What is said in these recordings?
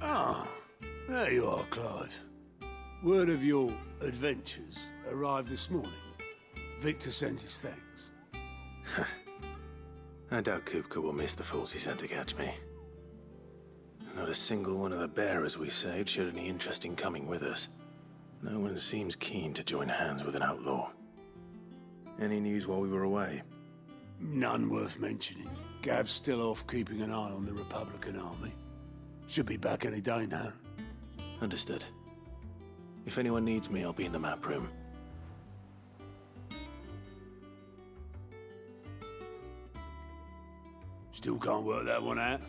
Ah, there you are, Clive. Word of your adventures arrived this morning. Victor sent his thanks. I doubt Kupka will miss the fools he sent to catch me. Not a single one of the bearers we saved showed any interest in coming with us. No one seems keen to join hands with an outlaw. Any news while we were away? None worth mentioning. Gav's still off keeping an eye on the Republican army. Should be back any day now. Understood. If anyone needs me, I'll be in the map room. Still can't work that one out.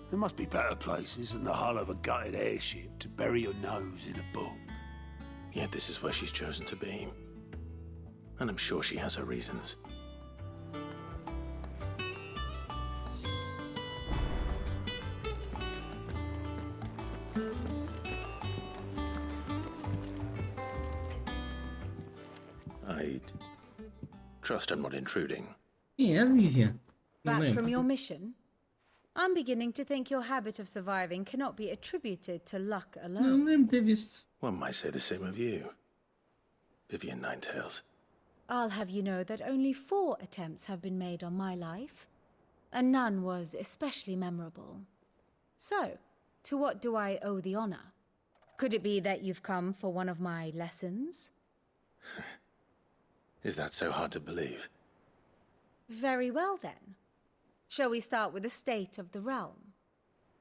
There must be better places than the hull of a gutted airship to bury your nose in a book. Yet this is where she's chosen to be. And I'm sure she has her reasons. I trust I'm not intruding. Yeah, Vivian. Back from your mission? I'm beginning to think your habit of surviving cannot be attributed to luck Não alone. lembro de ter visto. One might say the same of you, Vivian Ninetails. I'll have you know that only 4 attempts have been made on my life, and none was especially memorable. So, to what do I owe the honor? Could it be that you've come for one of my lessons? Is that so hard to believe? Very well then. Shall we start with the state of the realm?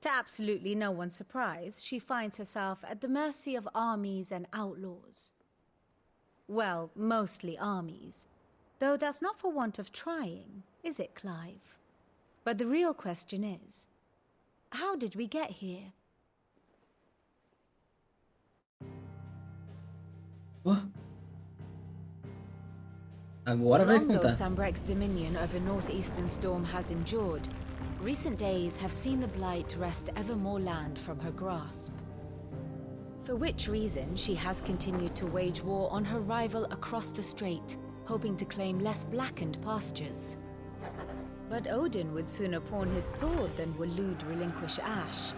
To absolutely no one's surprise, she finds herself at the mercy of armies and outlaws. Well, mostly armies. Though that's not for want of trying, is it, Clive? But the real question is, how did we get here? Ó. Agora vai Long though contar. Sambrek's dominion over northeastern Storm has endured, recent days have seen the Blight wrest ever more land from her grasp. For which reason she has continued to wage war on her rival across the strait, hoping to claim less blackened pastures. But Odin would sooner pawn his sword than Waloed relinquish Ash.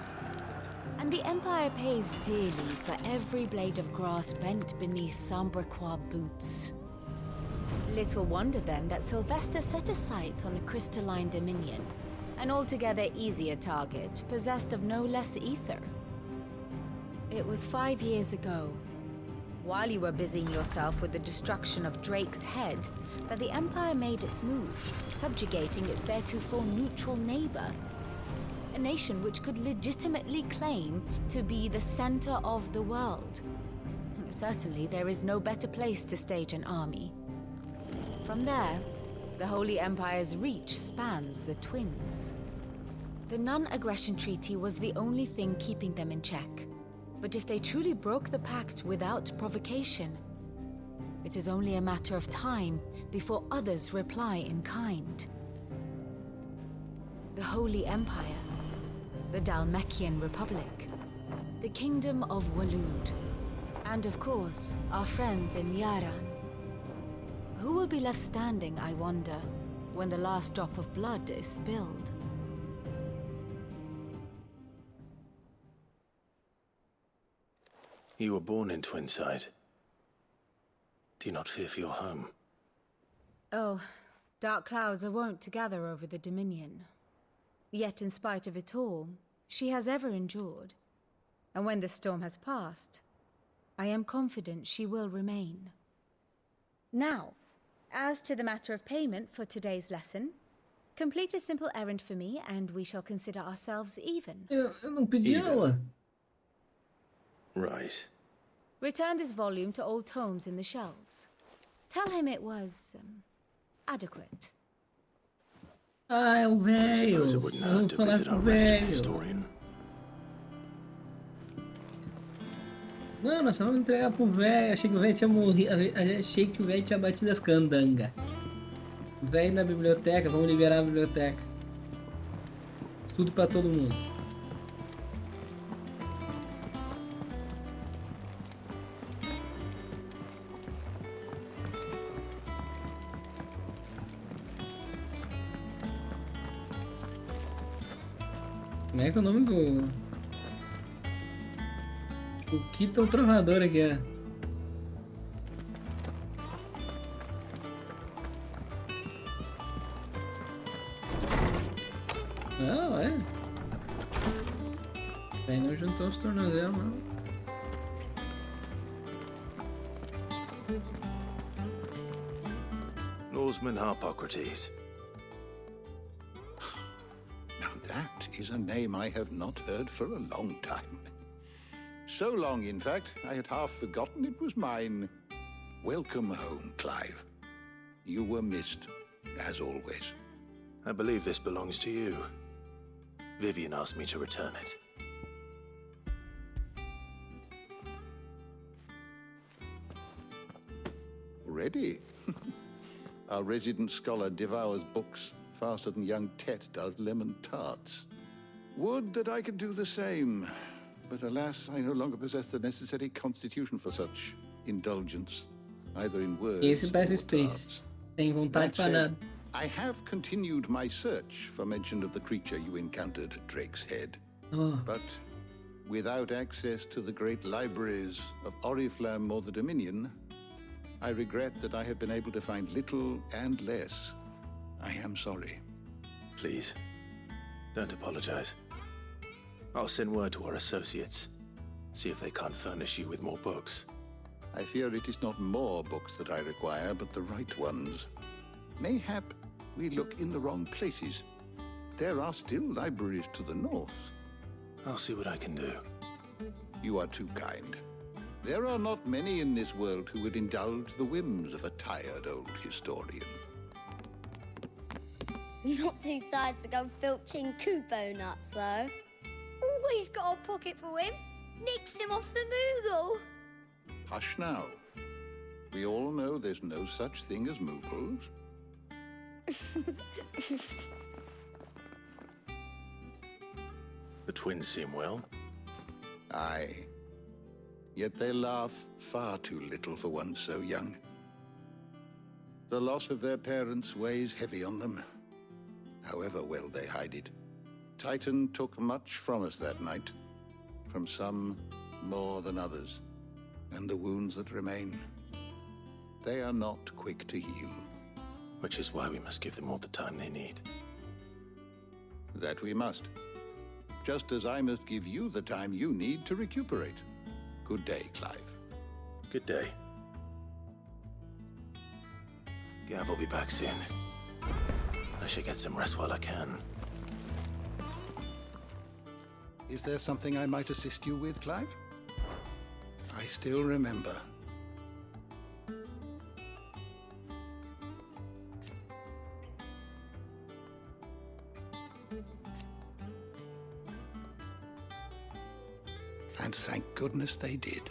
And the Empire pays dearly for every blade of grass bent beneath Sambrequois boots. Little wonder then that Sylvester set his sights on the crystalline dominion, an altogether easier target, possessed of no less ether. It was 5 years ago, while you were busying yourself with the destruction of Drake's head, that the Empire made its move, subjugating its theretofore neutral neighbor. A nation which could legitimately claim to be the center of the world. Certainly, there is no better place to stage an army. From there, the Holy Empire's reach spans the Twins. The non-aggression treaty was the only thing keeping them in check. But if they truly broke the pact without provocation, it is only a matter of time before others reply in kind. The Holy Empire, the Dhalmekian Republic, the Kingdom of Waloed, and of course, our friends in Yaran. Who will be left standing, I wonder, when the last drop of blood is spilled? You were born in Twinside. Do you not fear for your home? Oh, dark clouds are wont to gather over the Dominion. Yet in spite of it all, she has ever endured. And when the storm has passed, I am confident she will remain. Now, as to the matter of payment for today's lesson, complete a simple errand for me and we shall consider ourselves even. Eu não pedi Even. aula. Right. Return this volume to old tomes in the shelves. Tell him it was adequate. Ah, é o I velho. suppose it wouldn't Eu vou hurt to falar visit com o our resident velho. historian. Não, nós só vamos entregar pro velho. Achei que o velho tinha morrido. Achei que o velho tinha batido as candangas. O velho na biblioteca, vamos liberar a biblioteca. Tudo pra todo mundo. Como é que é o nome do... O Keaton Trovador aqui, ó. Não, é. Aí não juntou os tornozelos, não. Norseman Harpocrates. Now that is a name I have not heard for a long time. So long, in fact, I had half forgotten it was mine. Welcome home, Clive. You were missed, as always. I believe this belongs to you. Vivian asked me to return it. Already? Our resident scholar devours books faster than young Tet does lemon tarts. Would that I could do the same. But alas, I no longer possess the necessary constitution for such indulgence, either in words Esse parece o or Space. tarts. Tem vontade That pra said, nada. I have continued my search for mention of the creature you encountered at Drake's Head. Oh, But without access to the great libraries of Oriflamme or the Dominion, I regret that I have been able to find little and less. I am sorry. Please, don't apologize. I'll send word to our associates. See if they can't furnish you with more books. I fear it is not more books that I require, but the right ones. Mayhap we look in the wrong places. There are still libraries to the north. I'll see what I can do. You are too kind. There are not many in this world who would indulge the whims of a tired old historian. Not too tired to go filching Kupo nuts, though. Always got a pocket for him. Nicks him off the Moogle. Hush now. We all know there's no such thing as Moogles. The twins seem well. Aye. Yet they laugh far too little for one so young. The loss of their parents weighs heavy on them, however well they hide it. Titan took much from us that night, from some more than others, and the wounds that remain, they are not quick to heal. Which is why we must give them all the time they need. That we must. Just as I must give you the time you need to recuperate. Good day, Clive. Good day. Gav will be back soon. I should get some rest while I can. Is there something I might assist you with, Clive? I still remember. And thank goodness they did.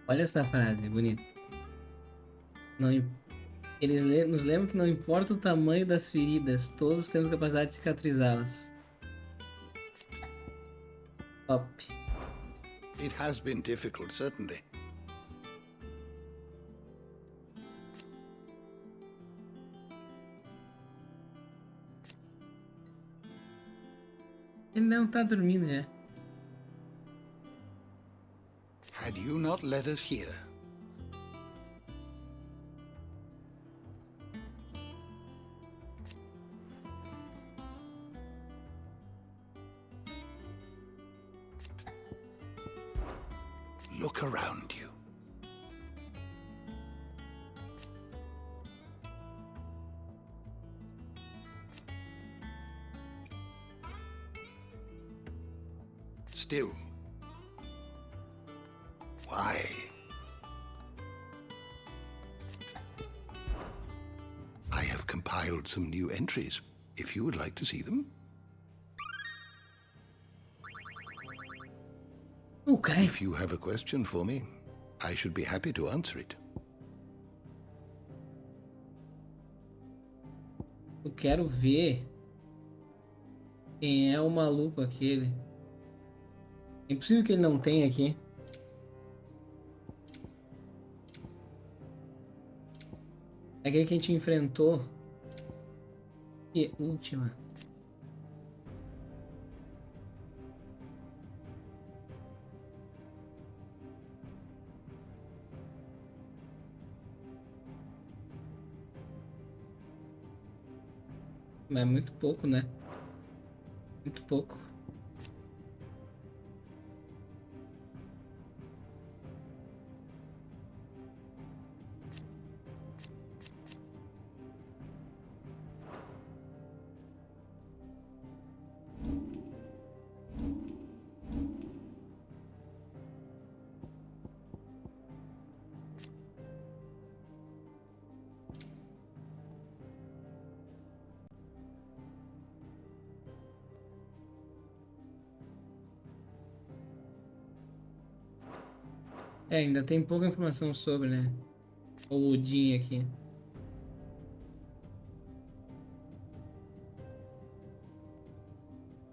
olha essa frase, bonita. Não, eles nos lembram que não importa o tamanho das feridas, todos temos capacidade de cicatrizá-las. Top. It has been difficult, certainly. Ele não tá dormindo já. Had you not led us here, look around you. Still, why? I have compiled some new entries, if you would like to see them. Okay. If you have a question for me, I should be happy to answer it. Eu quero ver quem é o maluco aquele. É impossível que ele não tenha aqui. É aquele que a gente enfrentou. E última. Mas é muito pouco, né? Muito pouco. É, ainda tem pouca informação sobre, né? O Odin aqui.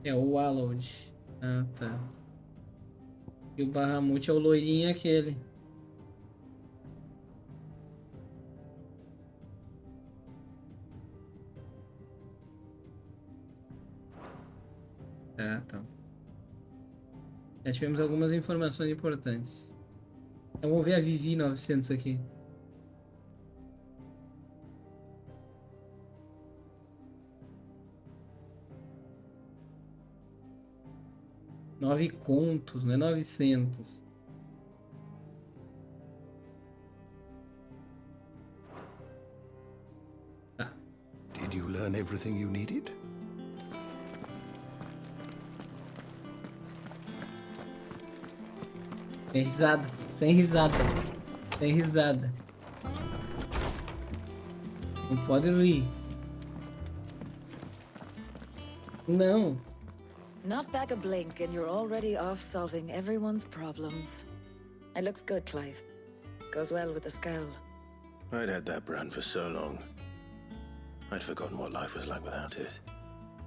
É o Allowed. Ah, tá. E o Bahamut é o loirinho aquele. Ah, tá. Já tivemos algumas informações importantes. Então vamos ver a Vivi 900 aqui. Nove contos, não é 900. Tá. Did you learn everything you needed? Sem risada, sem risada, sem risada. Não pode rir. Não. Not back a blink and you're already off solving everyone's problems. It looks good, Clive. Goes well with the scowl. I'd had that brand for so long. I'd forgotten what life was like without it.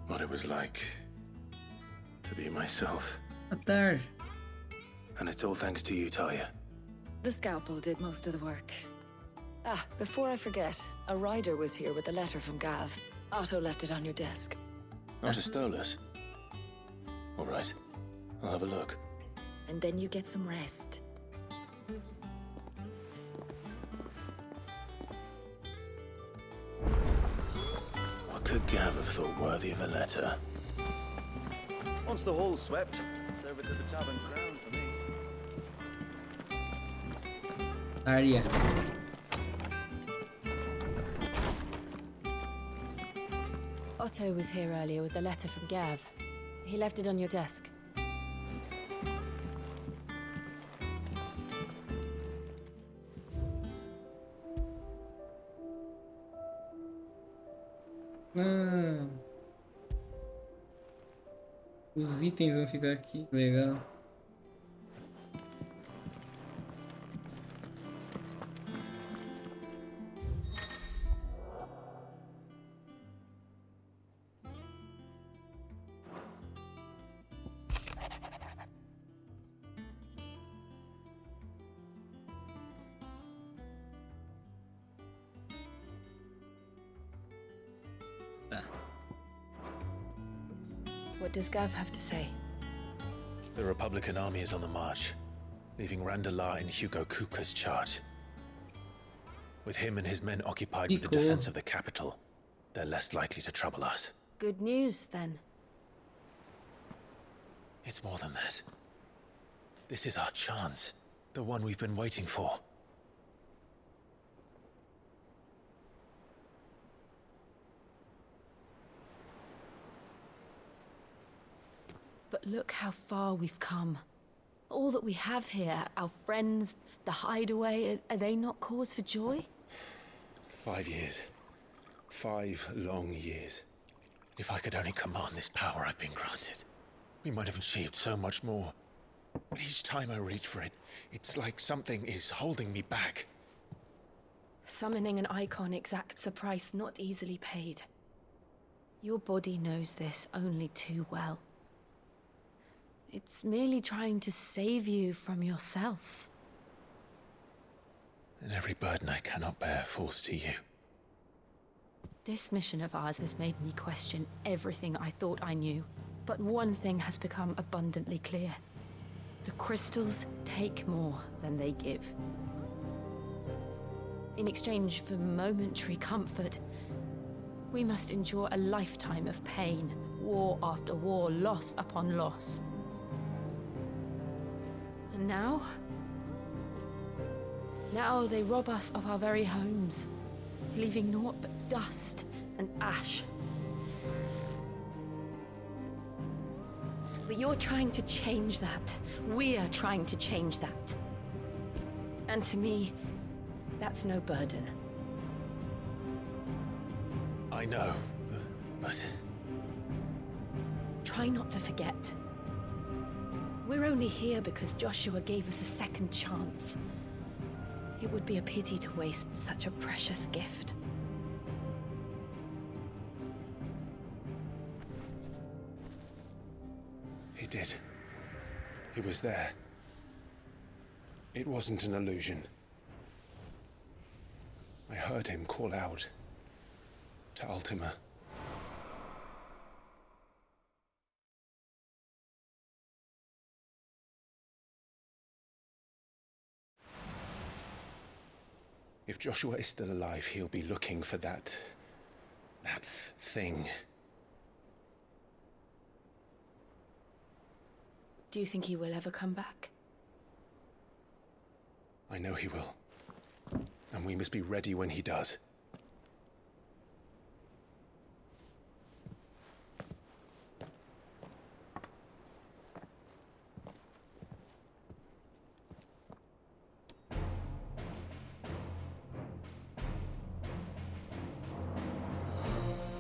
What it was like to be myself. Boa tarde. And it's all thanks to you, Talia. The scalpel did most of the work. Ah, before I forget, a rider was here with a letter from Gav. Otto left it on your desk. Not a stolus. All right, I'll have a look. And then you get some rest. What could Gav have thought worthy of a letter? Once the hall's swept, it's over to the Tavern Crown for me. Arya. Otto was here earlier with a letter from Gav. He left it on your desk. Ah. Os itens vão ficar aqui, que legal. What does Gav have to say? The Republican army is on the march, leaving Randalar in Hugo Kuka's charge. With him and his men occupied with the Cool. defense of the capital, they're less likely to trouble us. Good news, then. It's more than that. This is our chance, the one we've been waiting for. But look how far we've come. All that we have here, our friends, the hideaway, are they not cause for joy? 5 years. 5 long years. If I could only command this power I've been granted, we might have achieved so much more. But each time I reach for it, it's like something is holding me back. Summoning an icon exacts a price not easily paid. Your body knows this only too well. It's merely trying to save you from yourself. And every burden I cannot bear falls to you. This mission of ours has made me question everything I thought I knew. But one thing has become abundantly clear. The crystals take more than they give. In exchange for momentary comfort, we must endure a lifetime of pain, war after war, loss upon loss. And now they rob us of our very homes, leaving naught but dust and ash. But you're trying to change that. We're trying to change that. And to me, that's no burden. I know, but... Try not to forget. We're only here because Joshua gave us a second chance. It would be a pity to waste such a precious gift. He did. He was there. It wasn't an illusion. I heard him call out to Ultima. If Joshua is still alive, he'll be looking for that thing. Do you think he will ever come back? I know he will. And we must be ready when he does.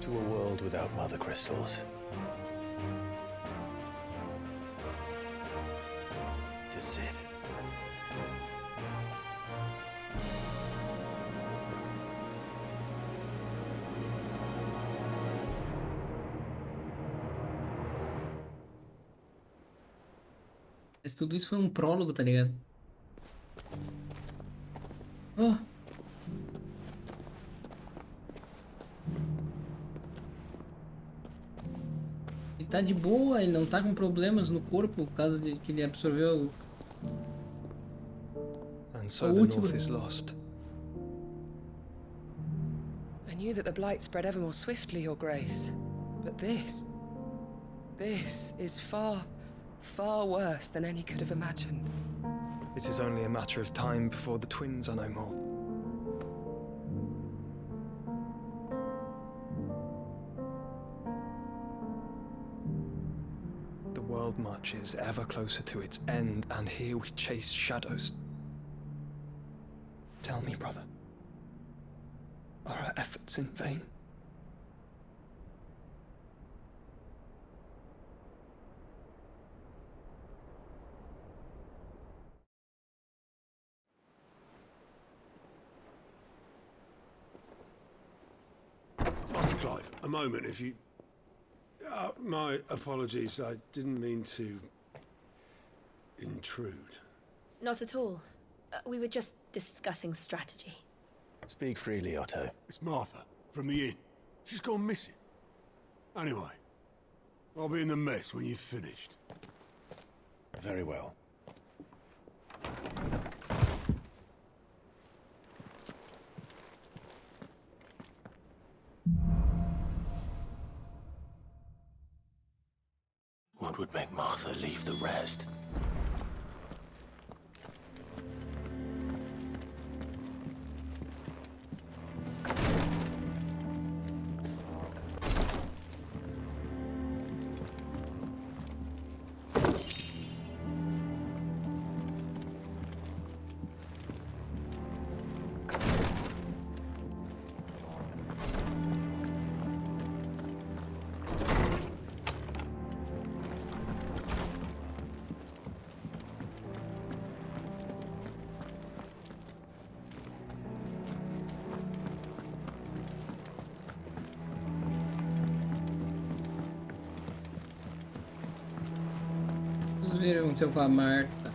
To a world without mother crystals. To Sid. Mas tudo isso foi um prólogo, tá ligado? Oh. Ele tá de boa, ele não tá com problemas no corpo por causa de que ele absorveu. And so the North is lost. I knew that the blight spread ever more swiftly, Your Grace. But this is far, far worse than any could have imagined. It is only a matter of time before the twins are no more. The world marches ever closer to its end, and here we chase shadows. Tell me, brother, are our efforts in vain? Master Clive, a moment, if you... my apologies, I didn't mean to... intrude. Not at all. We were just discussing strategy. Speak freely, Otto. It's Martha, from the inn. She's gone missing. Anyway, I'll be in the mess when you've finished. Very well. What would make Martha leave the rest? Vamos ver o que aconteceu com a Marta.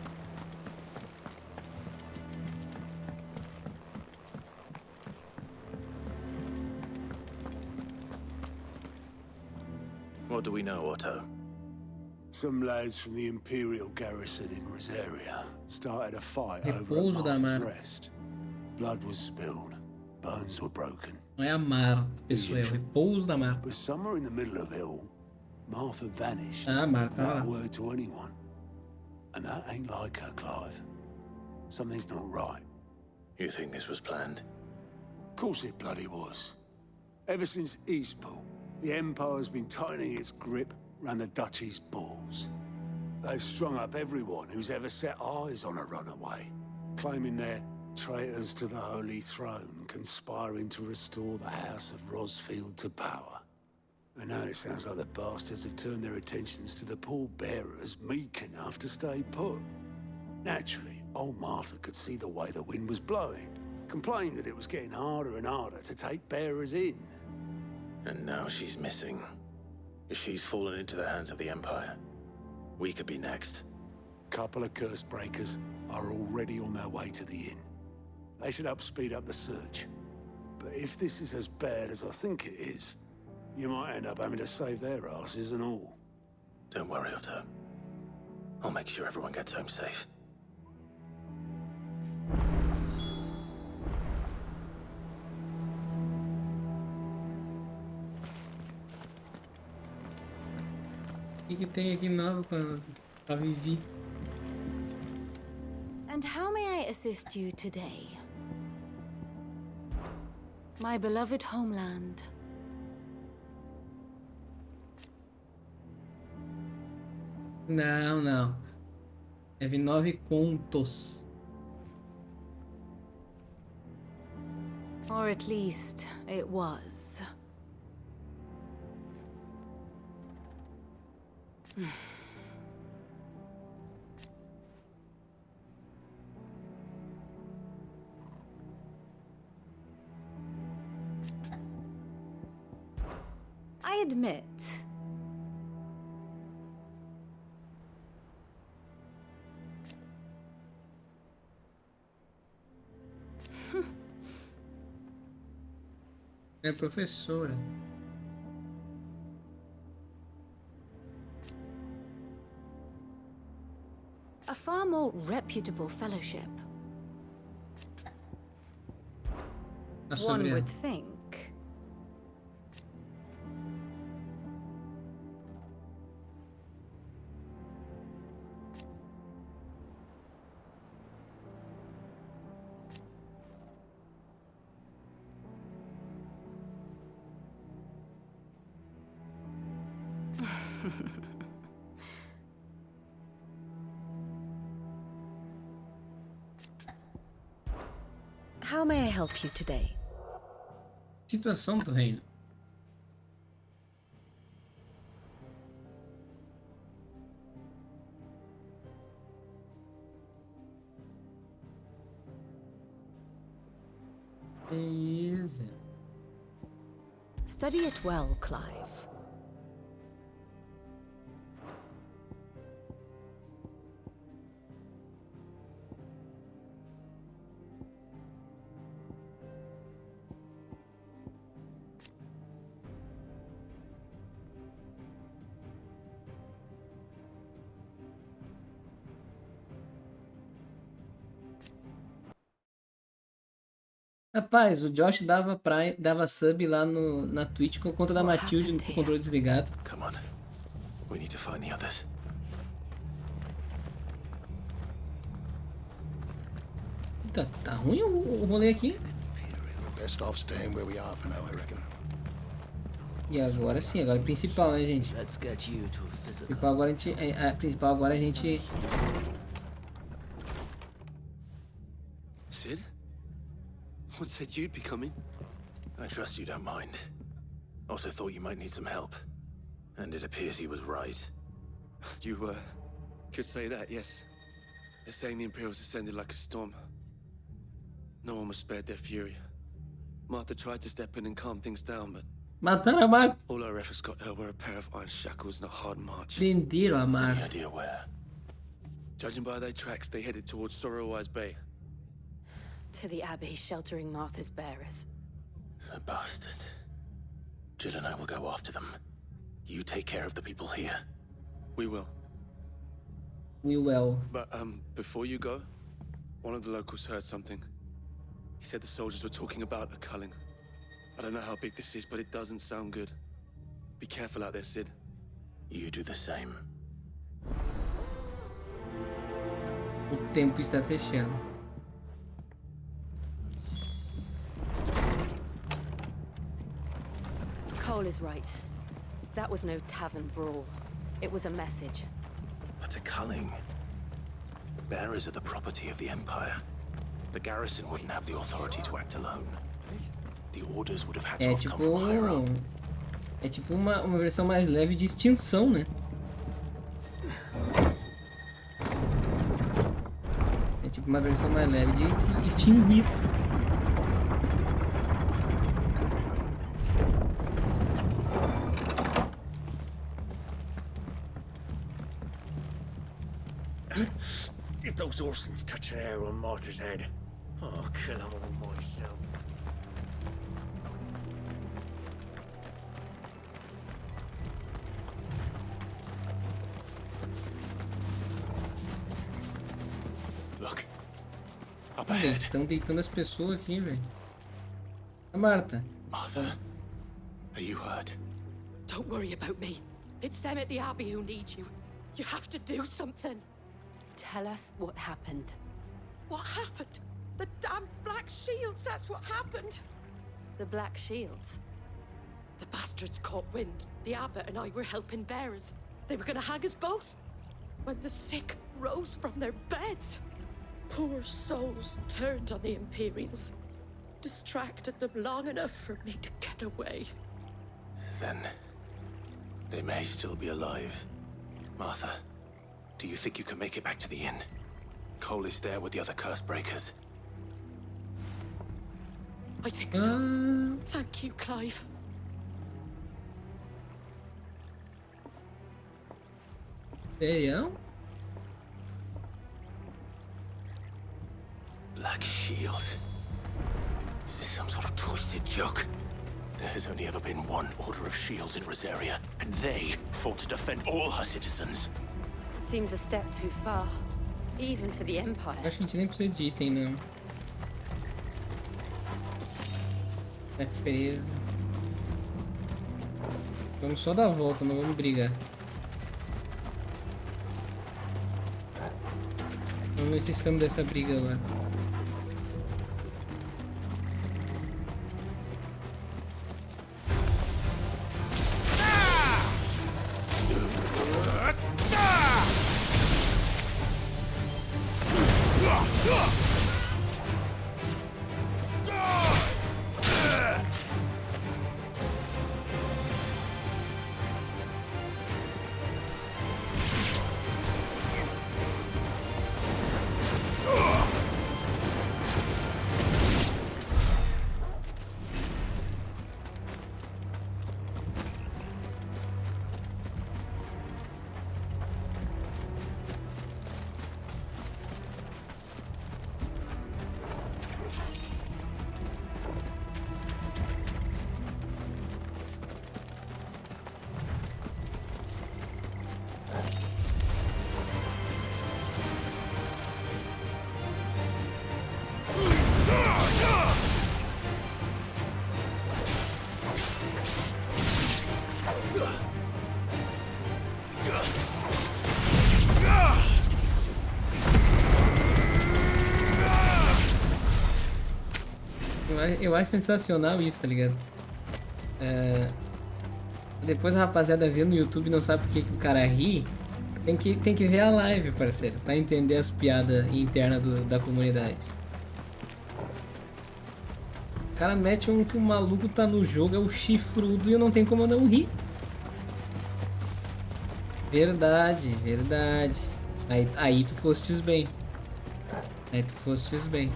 What do we know, Otto? Some lads from the Imperial garrison in Rosaria started a fight over at Repouso da Martha's Marta. Rest. Blood was spilled. Bones were broken. Não é a Marta, pessoal, é o repouso da Marta. But somewhere in the middle of it all, Martha vanished. Ah, Marta. Without a word to anyone. And that ain't like her, Clive. Something's not right. You think this was planned? Of course it bloody was. Ever since Eastpool, the Empire's been tightening its grip round the Duchy's balls. They've strung up everyone who's ever set eyes on a runaway, claiming they're traitors to the Holy Throne, conspiring to restore the House of Rosfield to power. And now it sounds like the bastards have turned their attentions to the pallbearers meek enough to stay put. Naturally, old Martha could see the way the wind was blowing, complained that it was getting harder and harder to take bearers in. And now she's missing. If she's fallen into the hands of the Empire, we could be next. Couple of curse breakers are already on their way to the inn. They should help speed up the search. But if this is as bad as I think it is, you might end up having to save their asses and all. Don't worry, Otto. I'll make sure everyone gets home safe. O que tem aqui novo pra Vivi? And how may I assist you today? My beloved homeland. Não, não. Deve 9 contos. Or at least it was. I admit. É professora. A far more reputable fellowship. One would think. How may I help you today? Situação do reino. Beleza. Study it well, Clive. Rapaz, o Josh dava sub lá na Twitch com conta da Matilde com o controle desligado. Come on. We need to find the others. Tá ruim o rolê aqui? Best off staying where we are for now, I reckon. E agora sim, agora é principal, né, gente? Principal agora principal agora a gente... Sid? What said you'd be coming? I trust you don't mind. Also thought you might need some help. And it appears he was right. You, could say that, yes. They're saying the Imperials ascended like a storm. No one was spared their fury. Martha tried to step in and calm things down, but... Mataram a Marta. All our efforts got her were a pair of iron shackles and a hard march. Prenderam a Marta. Any idea where? Judging by their tracks, they headed towards Sorrowwise Bay. To the Abbey, sheltering Martha's bearers. The bastards. Jill and I will go after them. You take care of the people here. We will. We will. But, before you go, one of the locals heard something. He said the soldiers were talking about a culling. I don't know how big this is, but it doesn't sound good. Be careful out there, Sid. You do the same. O tempo está fechando. Cole is right. That was no tavern brawl. It was a message. But a culling. Bearers are the property of the Empire. The garrison wouldn't have the authority to act alone. The orders would have had to have come from higher up. É tipo uma versão mais leve de extinção, né? É tipo uma versão mais leve de extinguir. If those Orsons touch an arrow on Martha's head, I'll kill them all myself. Look. Up Gente, ahead. estão deitando as pessoas aqui, velho. A Martha. Martha, are you hurt? Don't worry about me. It's them at the Abbey who need you. You have to do something. Tell us what happened. What happened? The damn Black Shields, that's what happened. The Black Shields? The bastards caught wind. The abbot and I were helping bearers. They were gonna hang us both. When the sick rose from their beds, poor souls turned on the Imperials. Distracted them long enough for me to get away. Then they may still be alive. Martha, do you think you can make it back to the inn? Cole is there with the other curse breakers. I think so. Thank you, Clive. Serião? Black Shields. Is this some sort of twisted joke? There has only ever been one Order of Shields in Rosaria, and they fought to defend all her citizens. Seems a step too far, even for the Empire. Acho que a gente nem precisa de item, não. É preso. Vamos só dar a volta, não vamos brigar. Não necessitamos dessa briga agora. Eu acho sensacional isso, tá ligado? Depois a rapaziada vê no YouTube e não sabe por que o cara ri. Tem que ver a live, parceiro, pra entender as piadas internas da comunidade. O cara mete que o maluco tá no jogo, é o chifrudo, e eu não tenho como não rir. Verdade, verdade. Aí tu fostes bem. Aí tu fostes bem.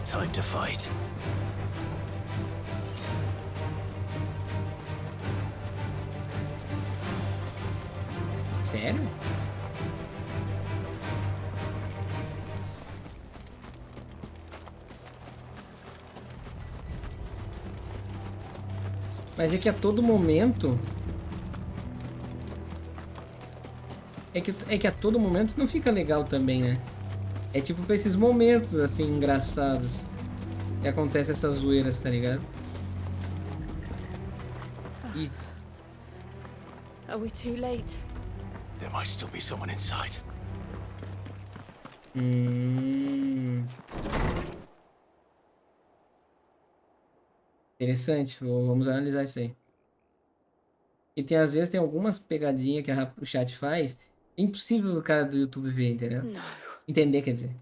Time to fight. Sério? Mas é que a todo momento... É que a todo momento não fica legal também, né? É tipo pra esses momentos, assim, engraçados. Que acontece essas zoeiras, tá ligado? Ih. Are we too late? There might still be someone inside. Interessante, vamos analisar isso aí. E tem, às vezes, tem algumas pegadinhas que o chat faz. É impossível o cara do YouTube ver, entendeu? No. Entender, quer dizer.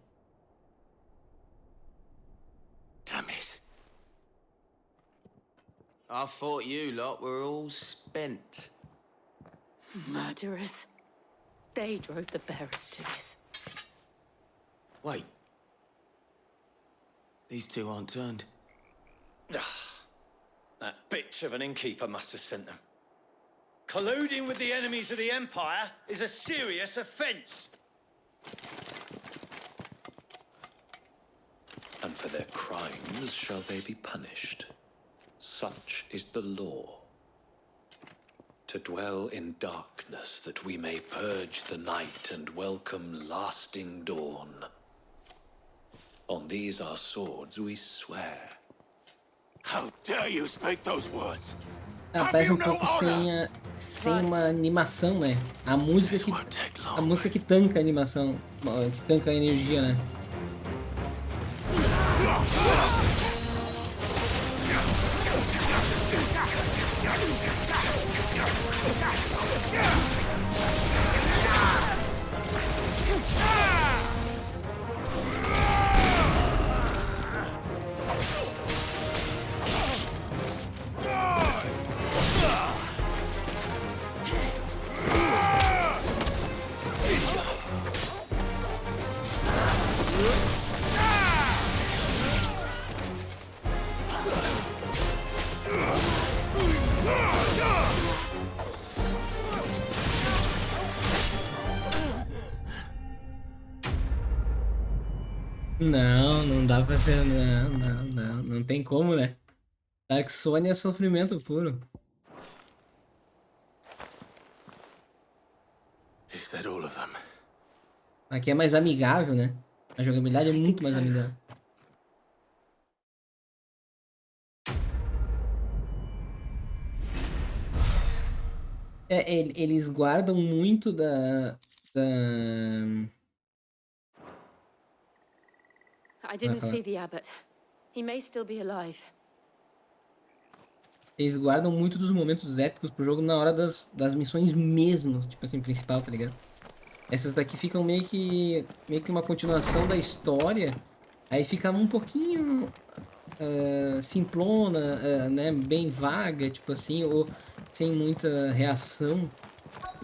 Damn it. I thought you lot were all spent. Murderers. They drove the bearers to this. Wait. These two aren't turned. That bitch of an innkeeper must have sent them. Colluding with the enemies of the Empire is a serious offense. And for their crimes shall they be punished. Such is the law. To dwell in darkness that we may purge the night and welcome lasting dawn. On these our swords we swear. How dare you speak those words? Parece um pouco sem uma animação, né? A música que tanca a animação, que tanca a energia, né? Não dá pra ser. Não tem como, né? Dark Souls é sofrimento puro. Is that all of them? Aqui é mais amigável, né? A jogabilidade é muito mais amigável. Eles guardam muito I didn't see the abbot. He may still be alive. Eles guardam muito dos momentos épicos pro jogo na hora das missões mesmo, tipo assim, principal, tá ligado? Essas daqui ficam meio que uma continuação da história. Aí fica um pouquinho simplona, né? Bem vaga, tipo assim, ou sem muita reação.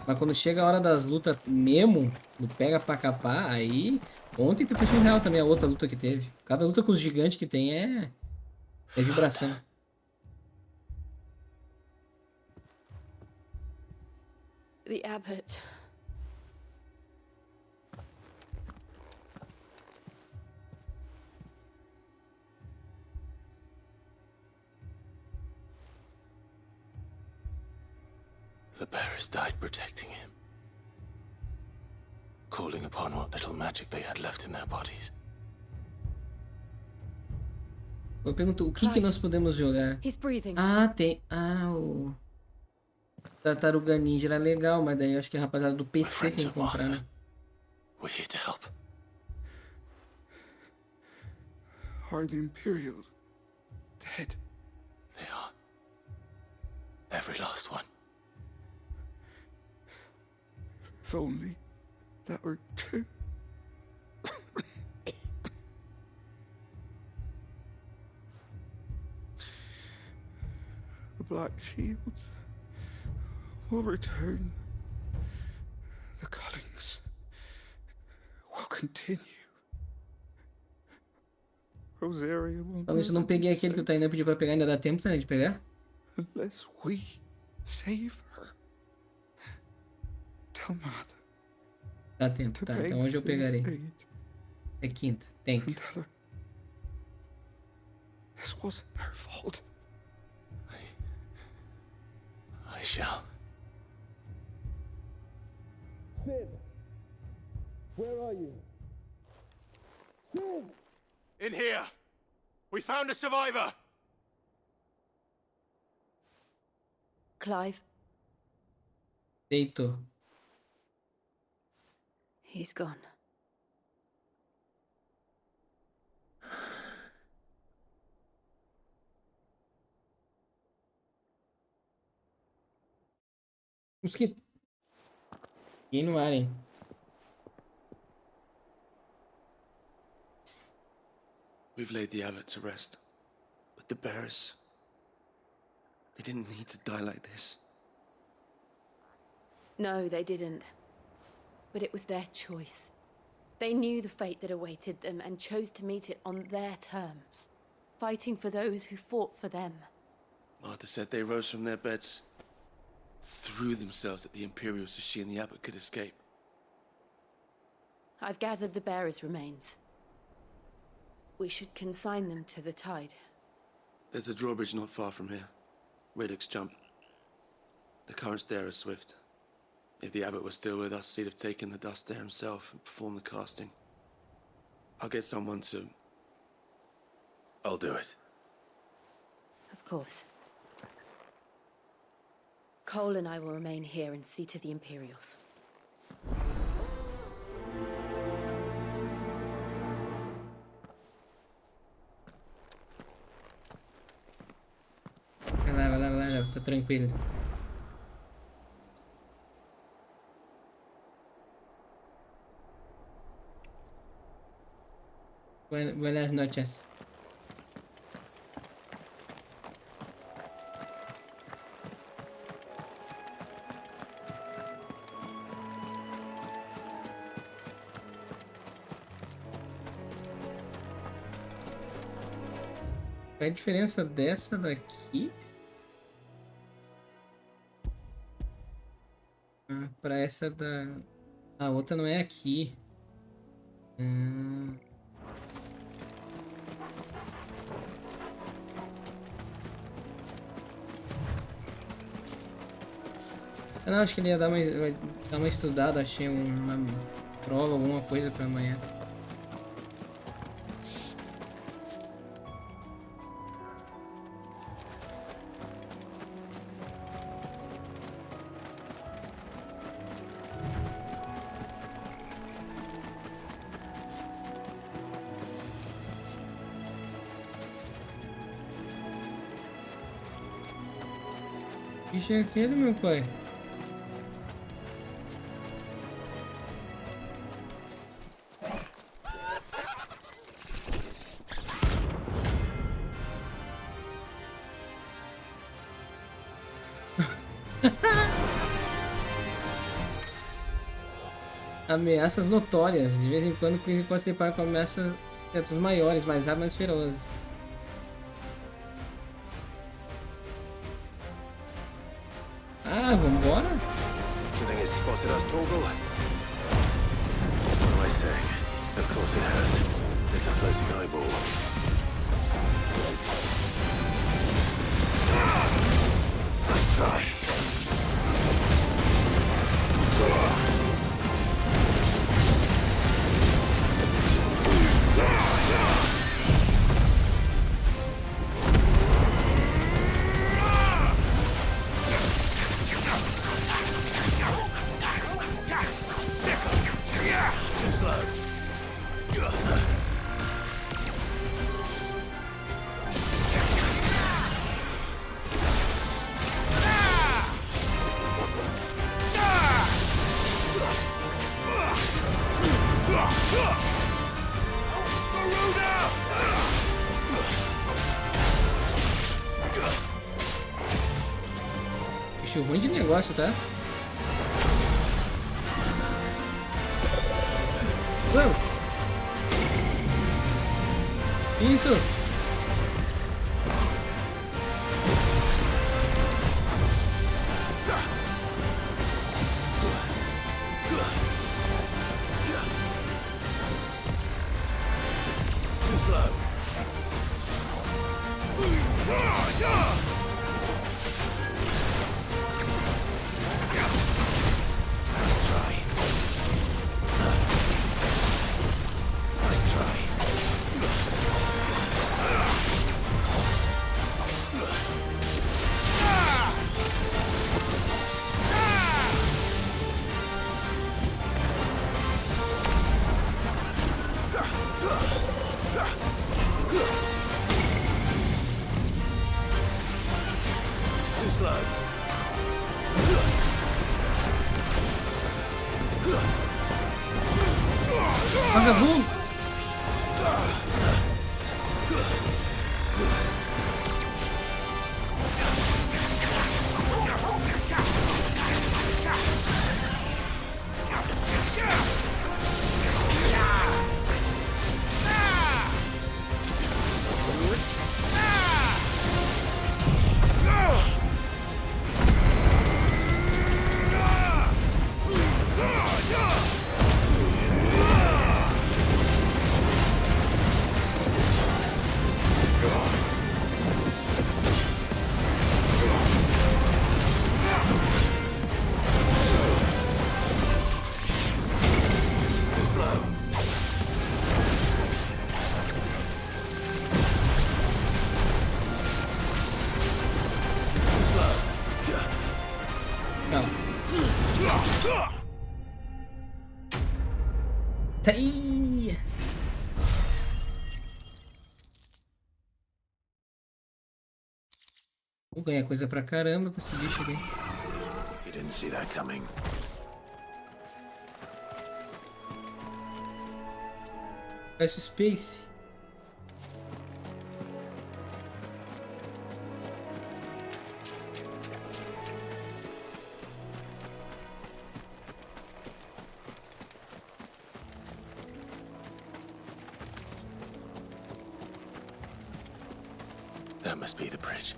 Mas quando chega a hora das lutas mesmo, do pega pra capar, aí... Ontem foi surreal também a outra luta que teve. Cada luta com os gigantes que tem é vibração. The abbot. The bearers died protecting him. Calling upon what little magic they had left in their bodies. Eu pergunto, o que nós podemos jogar? Ah, tem... Ah, o... Tartaruga Ninja era legal, mas daí eu acho que a rapaziada do PC tem que comprar, né? We're here to help. Are the Imperials dead? They are. Every last one. If only that were true. The Black Shields will return. The cullings will continue. Rosaria will Falando isso, eu não peguei aquele que o Tainan pediu pra pegar, ainda dá tempo, Tainan, de pegar? unless we save her. Tell Mother. Dá tempo, tá. Então hoje eu pegarei. É quinta. Thank you. This wasn't her fault. shall. Sid! Where are you? Sid! In here! We found a survivor! Clive, Deitou. he's gone. Mosquito. Ninguém no ar, hein? We've laid the abbot to rest. But the bearers... they didn't need to die like this. No, they didn't. But it was their choice. They knew the fate that awaited them and chose to meet it on their terms, fighting for those who fought for them. Martha said they rose from their beds, threw themselves at the Imperials so she and the abbot could escape. I've gathered the bearers' remains. We should consign them to the tide. There's a drawbridge not far from here. Radix jump. The currents there are swift. If the abbot was still with us, he'd have taken the dust there himself and performed the casting. I'll get someone to... I'll do it. Of course. Cole and I will remain here and see to the Imperials. Vai lá, tá tranquilo. Buenas noches. Qual é a diferença dessa daqui? Pra essa da... A outra não é aqui. Não, acho que ele ia dar uma estudada, achei uma prova, alguma coisa pra amanhã. Que bicho é aquele, meu pai? Ameaças notórias. De vez em quando o crime pode se deparar com ameaças maiores, mais rápidas, mais ferozes. Ah, vambora? Do you think it's spotted us, Torgal? What am I saying? Of course it has. It's a floating eyeball. Bicho ruim de negócio, tá? Uou! Isso! Too slow. vagabundo! Ih! Vou ganhar coisa pra caramba com esse bicho aqui. You didn't see that coming. Parece o Space. That must be the bridge.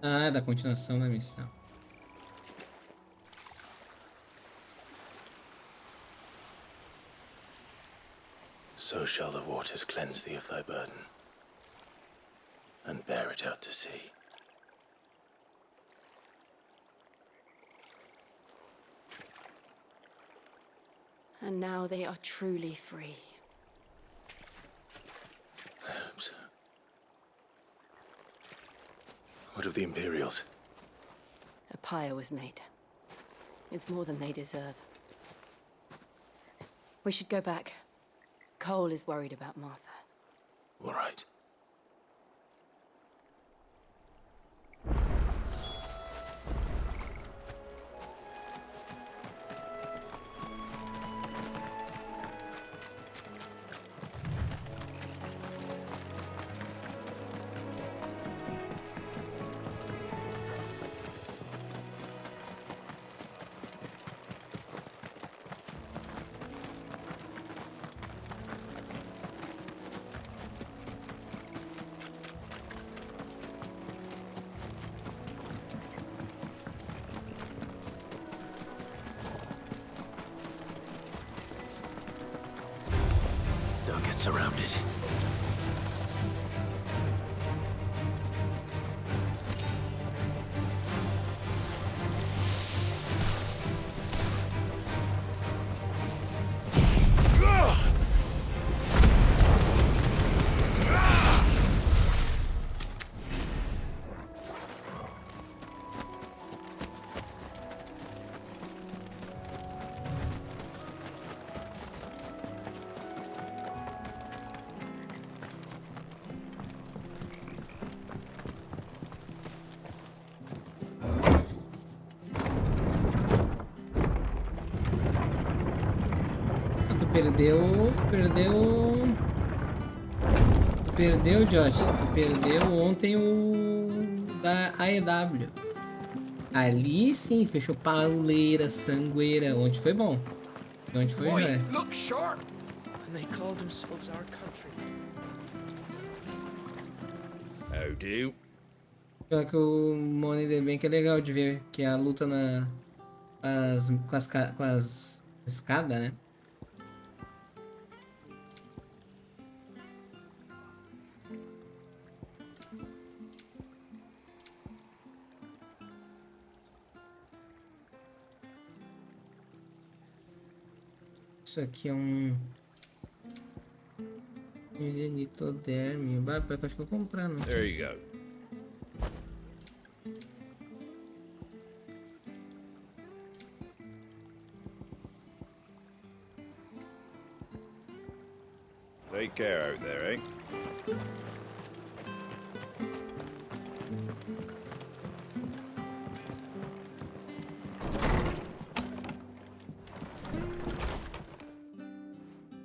Ah, é da continuação da missão. So shall the waters cleanse thee of thy burden, and bear it out to sea. And now they are truly free. I hope so. What of the Imperials? A pyre was made. It's more than they deserve. We should go back. Cole is worried about Martha. All right. Don't get surrounded. Tu perdeu, Josh. Tu perdeu ontem o da AEW. Ali sim, fechou pauleira, sangueira. Ontem foi bom. Ontem foi Boy, jóia. look sharp! And they called themselves our country. How do? Pior que o Money the Bank é legal de ver, que é a luta com as escadas, né? Isso aqui é um genitoderme. Acho que eu vou comprar, não. There you go. Take care out there, eh?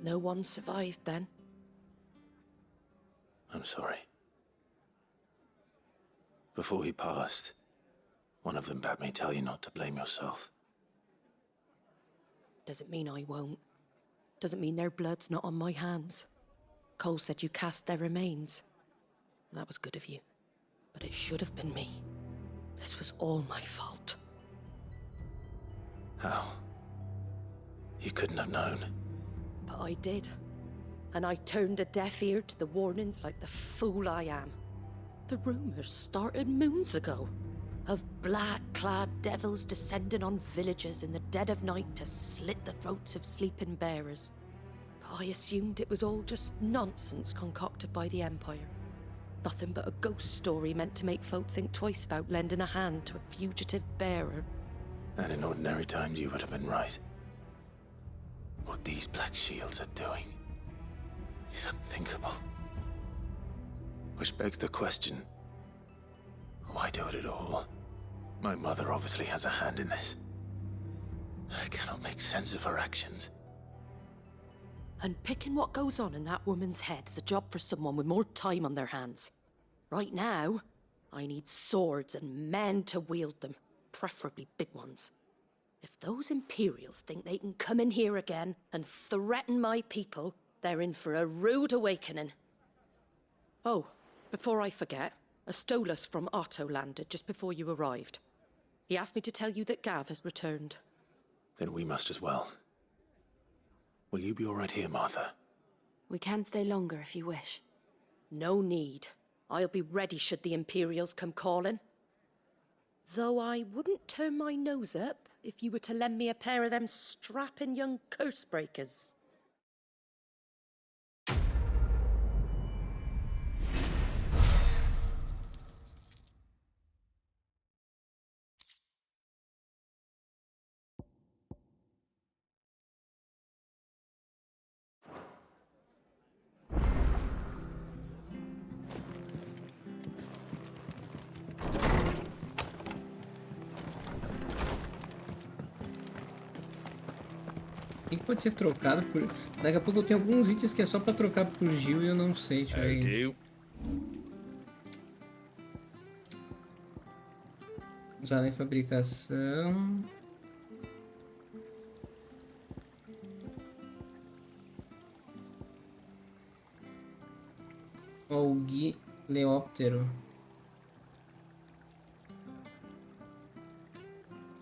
No one survived then? I'm sorry. Before he passed, one of them bade me tell you not to blame yourself. Doesn't mean I won't. Doesn't mean their blood's not on my hands. Cole said you cast their remains. That was good of you. But it should have been me. This was all my fault. How? You couldn't have known. But I did. And I turned a deaf ear to the warnings like the fool I am. The rumors started moons ago. Of black-clad devils descending on villages in the dead of night to slit the throats of sleeping bearers. But I assumed it was all just nonsense concocted by the Empire. Nothing but a ghost story meant to make folk think twice about lending a hand to a fugitive bearer. And in ordinary times you would have been right. What these Black Shields are doing is unthinkable. Which begs the question, why do it at all? My mother obviously has a hand in this. I cannot make sense of her actions. And picking what goes on in that woman's head is a job for someone with more time on their hands. Right now, I need swords and men to wield them, preferably big ones. If those Imperials think they can come in here again and threaten my people, they're in for a rude awakening. Oh, before I forget, a Stolas from Otto landed just before you arrived. He asked me to tell you that Gav has returned. Then we must as well. Will you be all right here, Martha? We can stay longer if you wish. No need. I'll be ready should the Imperials come calling. Though I wouldn't turn my nose up if you were to lend me a pair of them strapping young curse breakers. O que pode ser trocado por... Daqui a pouco eu tenho alguns itens que é só pra trocar por Gil e eu não sei. Deixa eu ver. Usado em fabricação. Olgi Leóptero.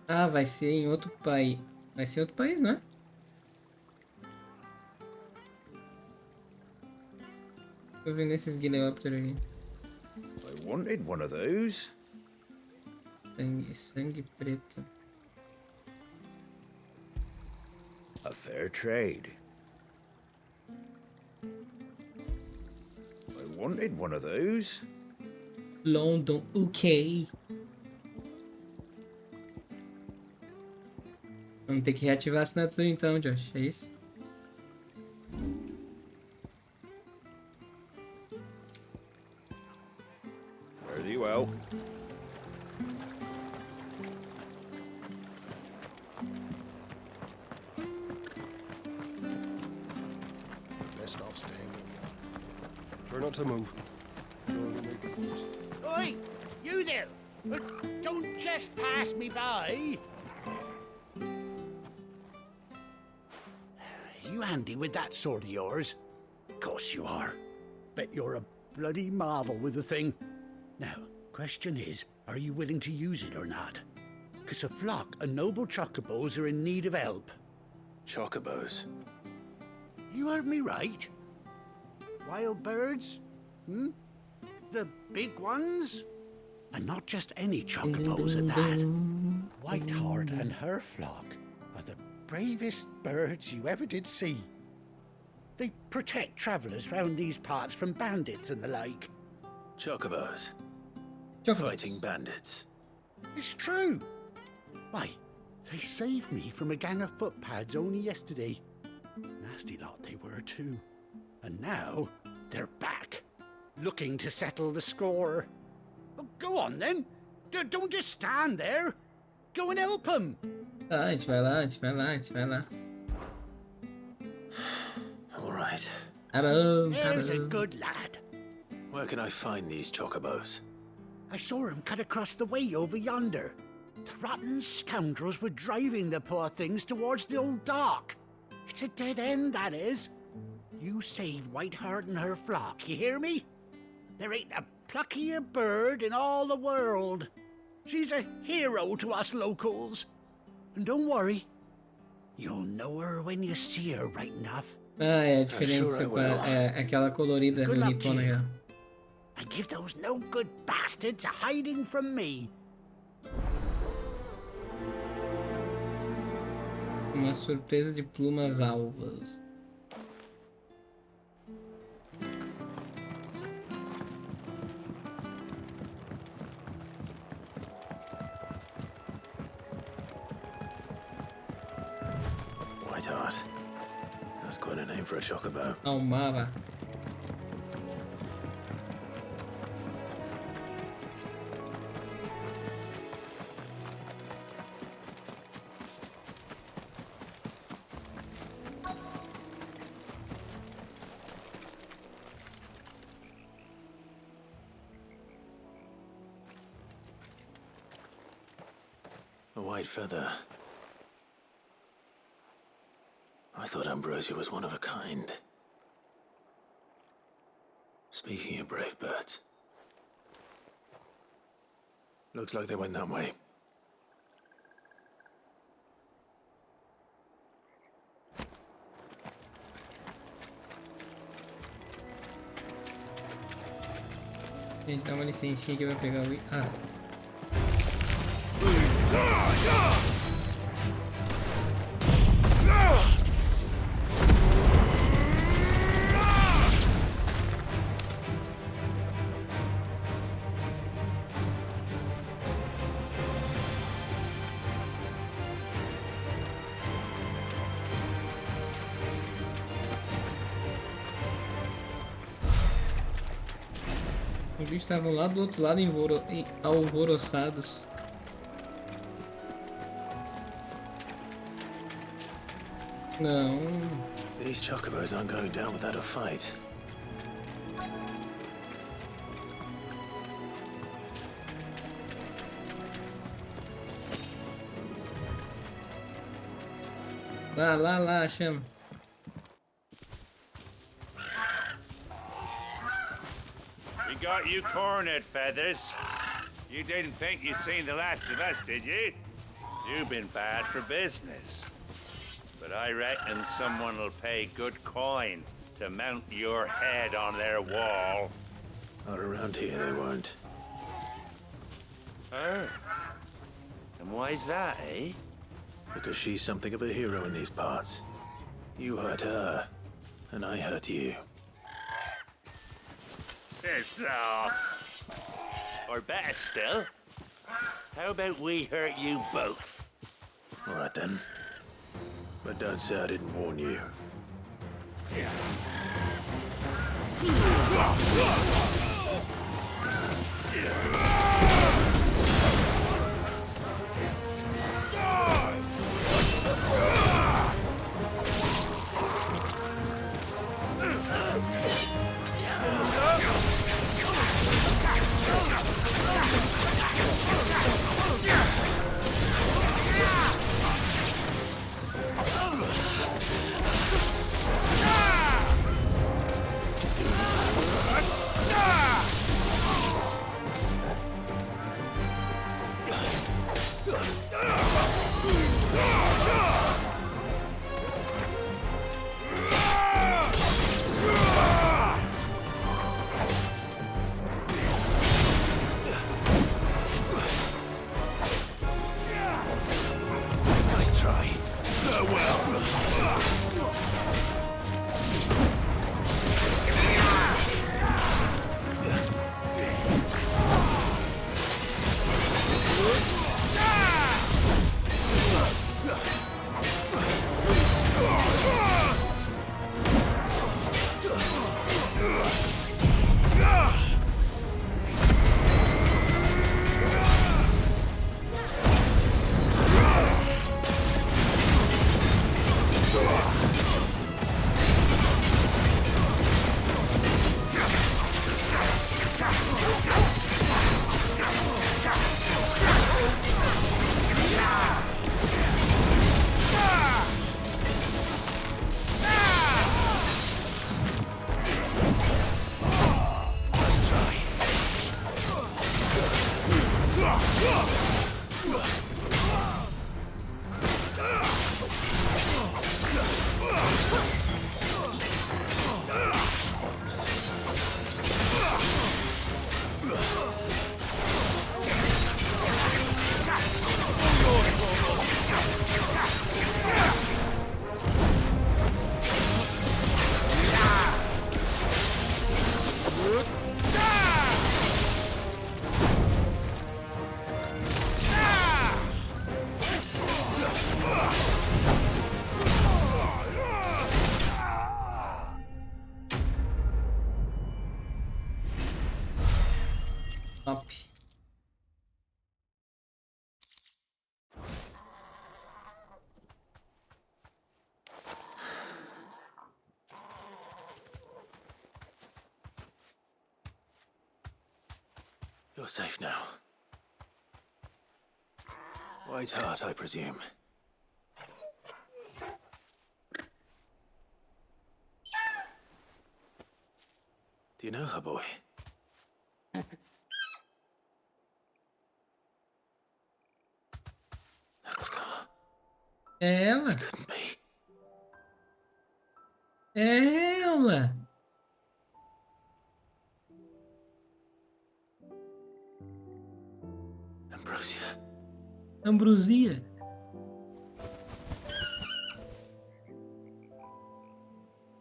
Ah, vai ser em outro país. Vai ser em outro país, né? Tô vendo esses Guileóptero aqui. I wanted one of those. Sangue preto. A fair trade. I wanted one of those. London, UK. Vamos ter que reativar a assinatura então, Josh. É isso? Very well. Best off staying. Try not to move. Oi! You there! Don't just pass me by! You handy with that sword of yours? Of course you are. Bet you're a bloody marvel with the thing. Now, question is, are you willing to use it or not? 'Cause a flock of noble chocobos are in need of help. Chocobos? You heard me right. Wild birds? Hmm? The big ones? And not just any chocobos at that. Whiteheart and her flock are the bravest birds you ever did see. They protect travellers round these parts from bandits and the like. Chocobos. Fighting bandits. It's true. Why, they saved me from a gang of footpads only yesterday. Nasty lot they were too. And now, they're back, looking to settle the score. Well, go on then. Don't just stand there. Go and help them. Tá, a gente vai lá, a gente vai lá, a gente vai lá. All right. Tá bom, tá There's a bom. good lad. Where can I find these chocobos? I saw him cut across the way over yonder. The rotten scoundrels were driving the poor things towards the old dock. It's a dead end, that is. You save Whiteheart and her flock, you hear me? There ain't a pluckier bird in all the world. She's a hero to us locals. And don't worry, you'll know her when you see her right enough. Ah, é diferente. É aquela colorida Good luck bonitona to you. aí, ó. And give those no-good bastards a hiding from me. Uma surpresa de plumas alvas. Whiteheart. That's quite a name for a chocobo. Almava. A white feather. I thought Ambrosia was one of a kind. Speaking of brave birds. Looks like they went that way. Gente, dá uma licencinha que vai pegar o... Ah. Os bichos estavam lá do outro lado alvoroçados. Não. These chocobos aren't going down without a fight. Lá, chama. We got you cornered, Feathers. You didn't think you'd seen the last of us, did you? You've been bad for business. But I reckon someone will pay good coin to mount your head on their wall. Not around here, they won't. Oh. And why's that, eh? Because she's something of a hero in these parts. You hurt her, and I hurt you. Piss off. Or better still, how about we hurt you both? All right then. But don't say I didn't warn you. Nice try. Farewell. safe now. White Hart, I presume. Do you know her, boy? That scar. É ela. It couldn't be. É ela. Ambrosia. Ambrosia.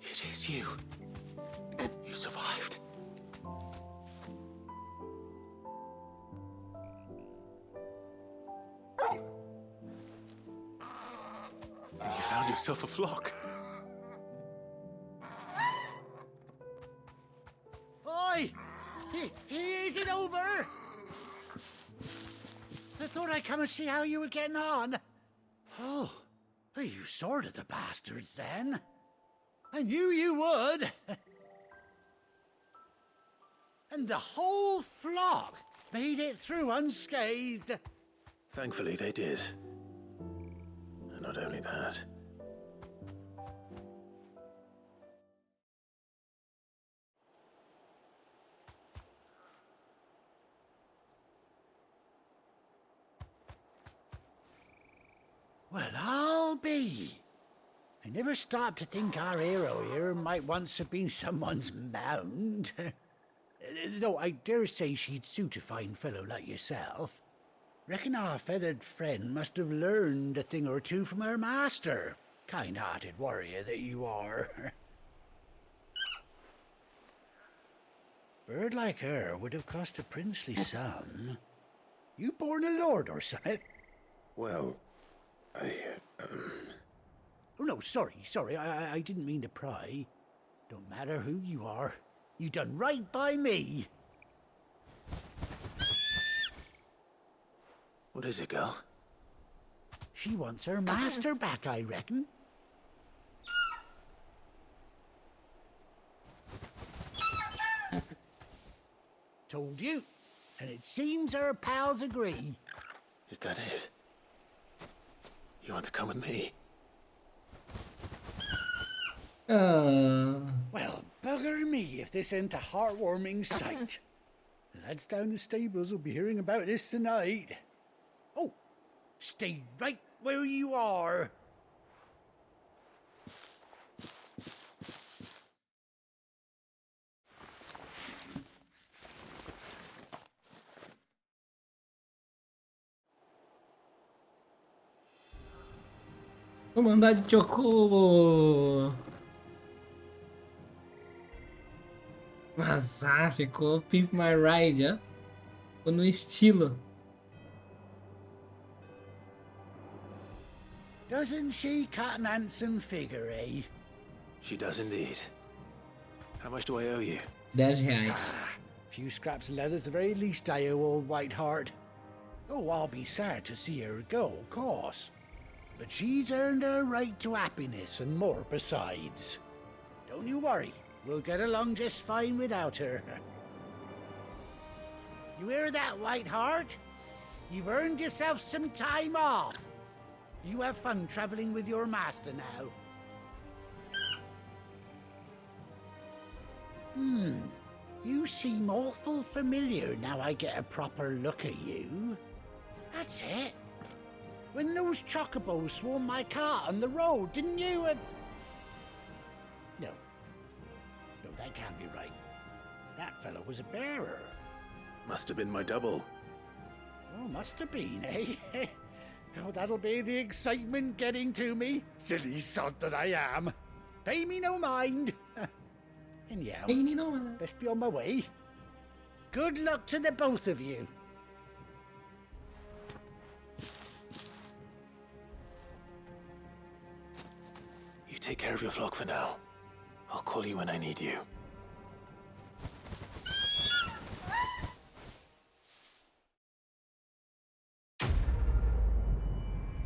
It is you. You survived. And you found yourself a flock. Oi! Is it over? I thought I'd come and see how you were getting on. Oh, you sorted the bastards then. I knew you would. And the whole flock made it through unscathed. Thankfully, they did. And not only that. Well, I'll be. I never stopped to think our hero here might once have been someone's mound. Though I dare say she'd suit a fine fellow like yourself. Reckon our feathered friend must have learned a thing or two from her master. Kind-hearted warrior that you are. Bird like her would have cost a princely sum. You born a lord or something? Well, Oh, no, sorry, I didn't mean to pry. Don't matter who you are. You done right by me. What is it, girl? She wants her master back, I reckon. Told you. And it seems her pals agree. Is that it? You want to come with me? Well, bugger me if this ain't a heartwarming sight. The lads down the stables will be hearing about this tonight. Oh, stay right where you are. Vamos andar de chocobo. Mas ficou Pimp My Ride, ó. Ficou no estilo. Doesn't she cut an handsome figure, eh? She does indeed. How much do I owe you? R$10. Few scraps of leather's the very least I owe old White Hart. Oh, I'll be sad to see her go, of course. But she's earned her right to happiness and more besides. Don't you worry, we'll get along just fine without her. You hear that, White Hart? You've earned yourself some time off. You have fun traveling with your master now. You seem awful familiar now I get a proper look at you. That's it. When those chocobos swarmed my cart on the road, didn't you? No, that can't be right. That fellow was a bearer. Must have been my double. Oh, must have been, eh? Oh, that'll be the excitement getting to me. Silly sod that I am. Pay me no mind. Anyhow, Pay me no mind. Best be on my way. Good luck to the both of you. You take care of your flock for now. I'll call you when I need you.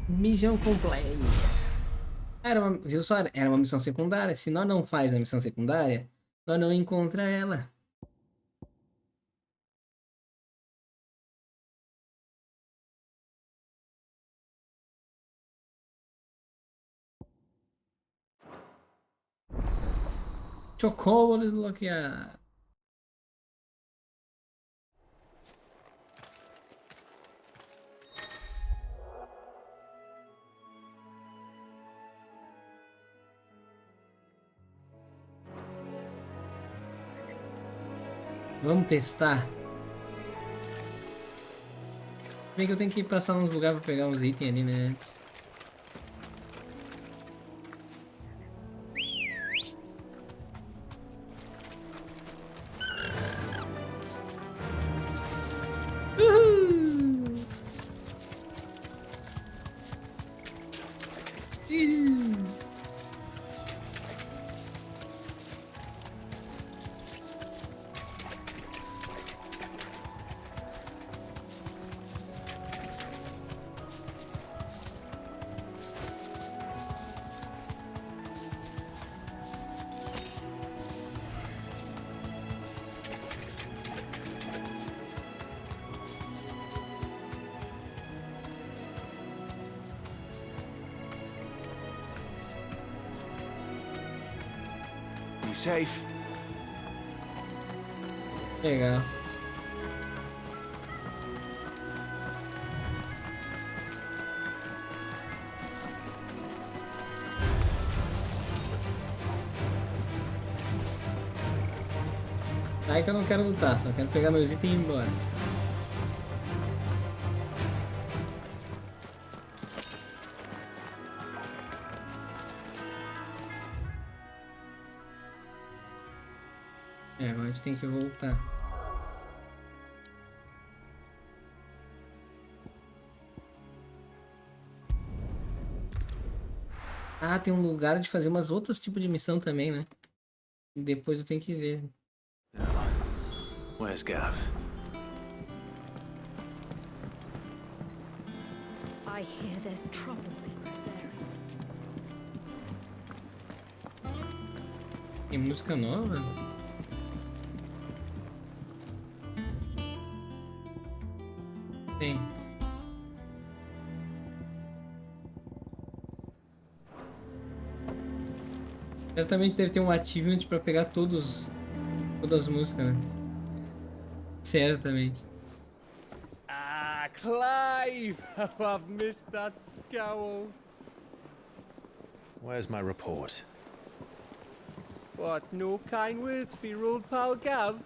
Missão completa. Viu só? Era uma missão secundária. Se nós não faz a missão secundária, nós não encontra ela. Chocobo desbloquear. Vamos testar. Bem que eu tenho que passar nos lugares pra pegar uns itens ali, né, antes. Uhul! You safe? Legal. Aí que eu não quero lutar, só quero pegar meus itens e ir embora. É, agora a gente tem que voltar. Ah, tem um lugar de fazer umas outros tipos de missão também, né? E depois eu tenho que ver. Where's Gav? I hear there's trouble in this area. Tem música nova? Tem. Certamente deve ter um achievement pra pegar todas as músicas, né? Certamente. Ah, Clive! Oh, I've missed that scowl. Where's my report? What, no kind words for your old pal Gav?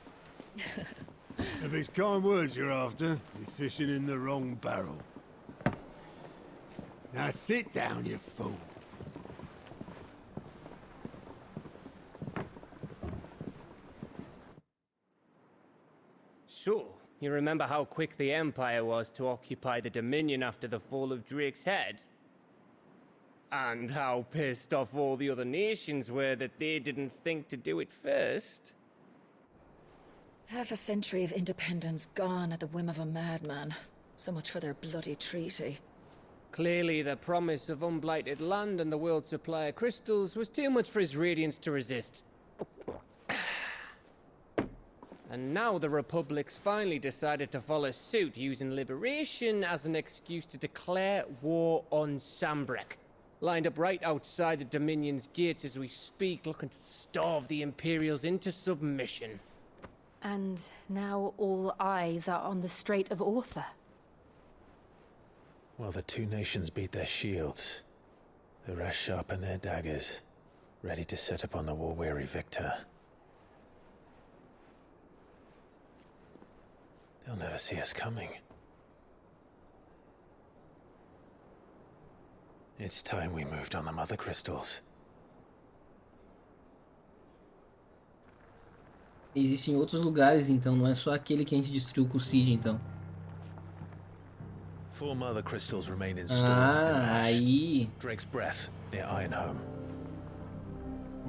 If it's kind words you're after, you're fishing in the wrong barrel. Now sit down, you fool. So, you remember how quick the Empire was to occupy the Dominion after the fall of Drake's head? And how pissed off all the other nations were that they didn't think to do it first? Half a century of independence gone at the whim of a madman. So much for their bloody treaty. Clearly, the promise of unblighted land and the world's supply of crystals was too much for his radiance to resist. And now the Republic's finally decided to follow suit, using liberation as an excuse to declare war on Sambrek. Lined up right outside the Dominion's gates as we speak, looking to starve the Imperials into submission. And now all eyes are on the Strait of Author. Well, the two nations beat their shields. The rest sharpen their daggers, ready to set upon the war-weary victor. They'll never see us coming. It's time we moved on the mother crystals. Existem outros lugares, então, não é só aquele que a gente destruiu com o Siege, então. 4 mother crystals remain in store. Ah, aí. Drake's breath near Ironhome.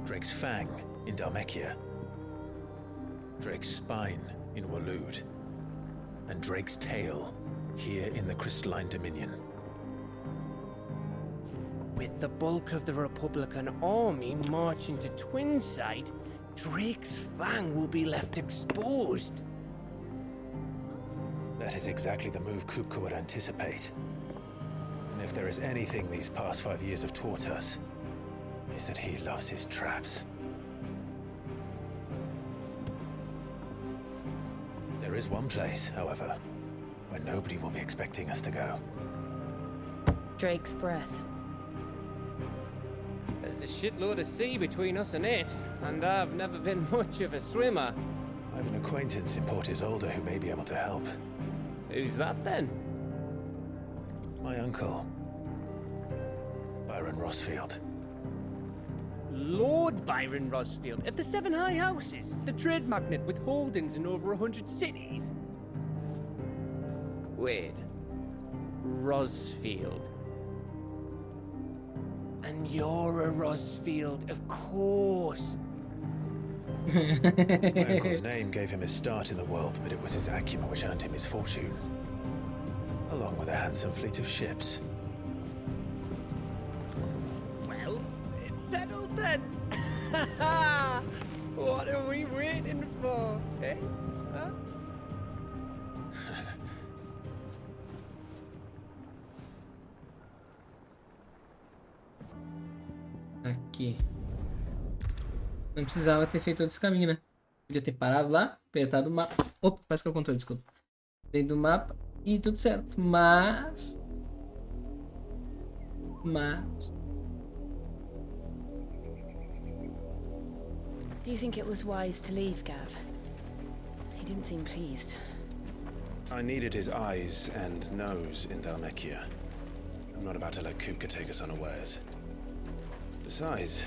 Drake's fang in Dhalmekia. Drake's spine in Waloed. And Drake's tail here in the Crystalline Dominion. With the bulk of the Republican army marching to Twinside, Drake's fang will be left exposed. That is exactly the move Kupka would anticipate. And if there is anything these past 5 years have taught us, is that he loves his traps. There is one place, however, where nobody will be expecting us to go. Drake's breath. There's a shitload of sea between us and it, and I've never been much of a swimmer. I have an acquaintance in Port Isolde who may be able to help. Who's that then? My uncle, Byron Rossfield. Lord Byron Rossfield of the Seven High Houses, the trade magnate with holdings in over 100 cities. Wait, Rossfield. And you're a Rossfield, of course. My uncle's name gave him his start in the world, but it was his acumen which earned him his fortune, along with a handsome fleet of ships. Well, it's settled then. What are we waiting for, eh? Huh? Aqui. Não precisava ter feito todo esse caminho, né? Podia ter parado lá, apertado o mapa. Opa, parece que é o controle, desculpa. Dentro do mapa e tudo certo. Mas... Do you think it was wise to leave, Gav? He didn't seem pleased. I needed his eyes and nose in Dhalmekia. I'm not about to let Kupka take us unawares. Besides,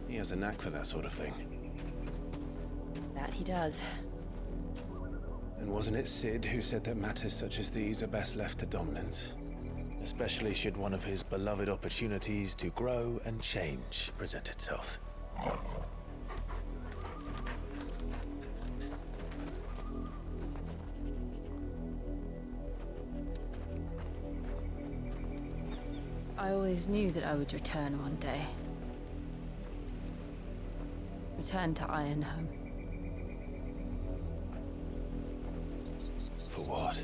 he has a knack for that sort of thing. That he does. And wasn't it Sid who said that matters such as these are best left to dominance? Especially should one of his beloved opportunities to grow and change present itself. I always knew that I would return one day. Return to Ironhome. For what?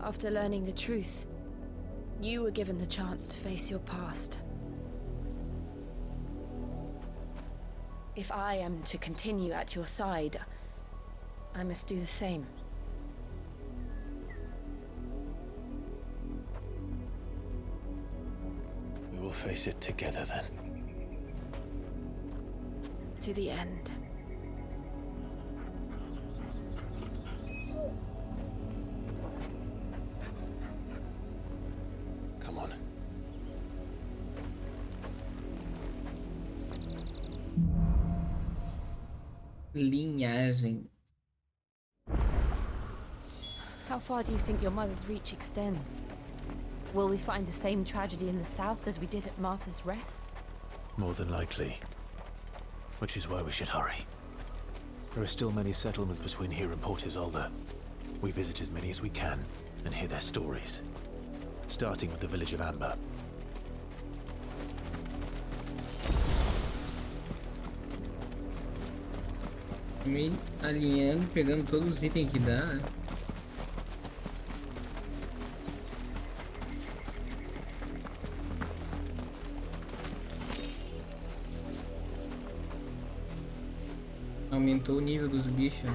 After learning the truth, you were given the chance to face your past. If I am to continue at your side, I must do the same. We will face it together then. To the end. Come on. Linhagem. How far do you think your mother's reach extends? Will we find the same tragedy in the south as we did at Martha's Rest? More than likely. Which is why we should hurry. There are still many settlements between here and Port Isolde. We visit as many as we can and hear their stories. Starting with the village of Amber. Me alinhando, pegando todos os itens que dá, né? Aumentou o nível dos bichos.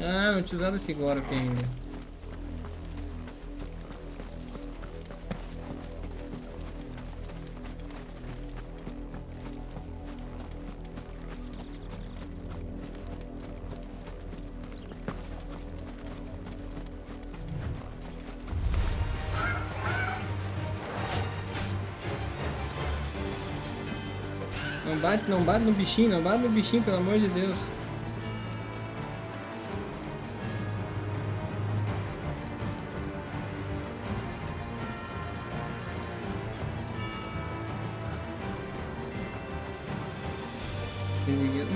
Ah, não tinha usado esse agora aqui ainda. Não bate no bichinho, não bate no bichinho, pelo amor de Deus.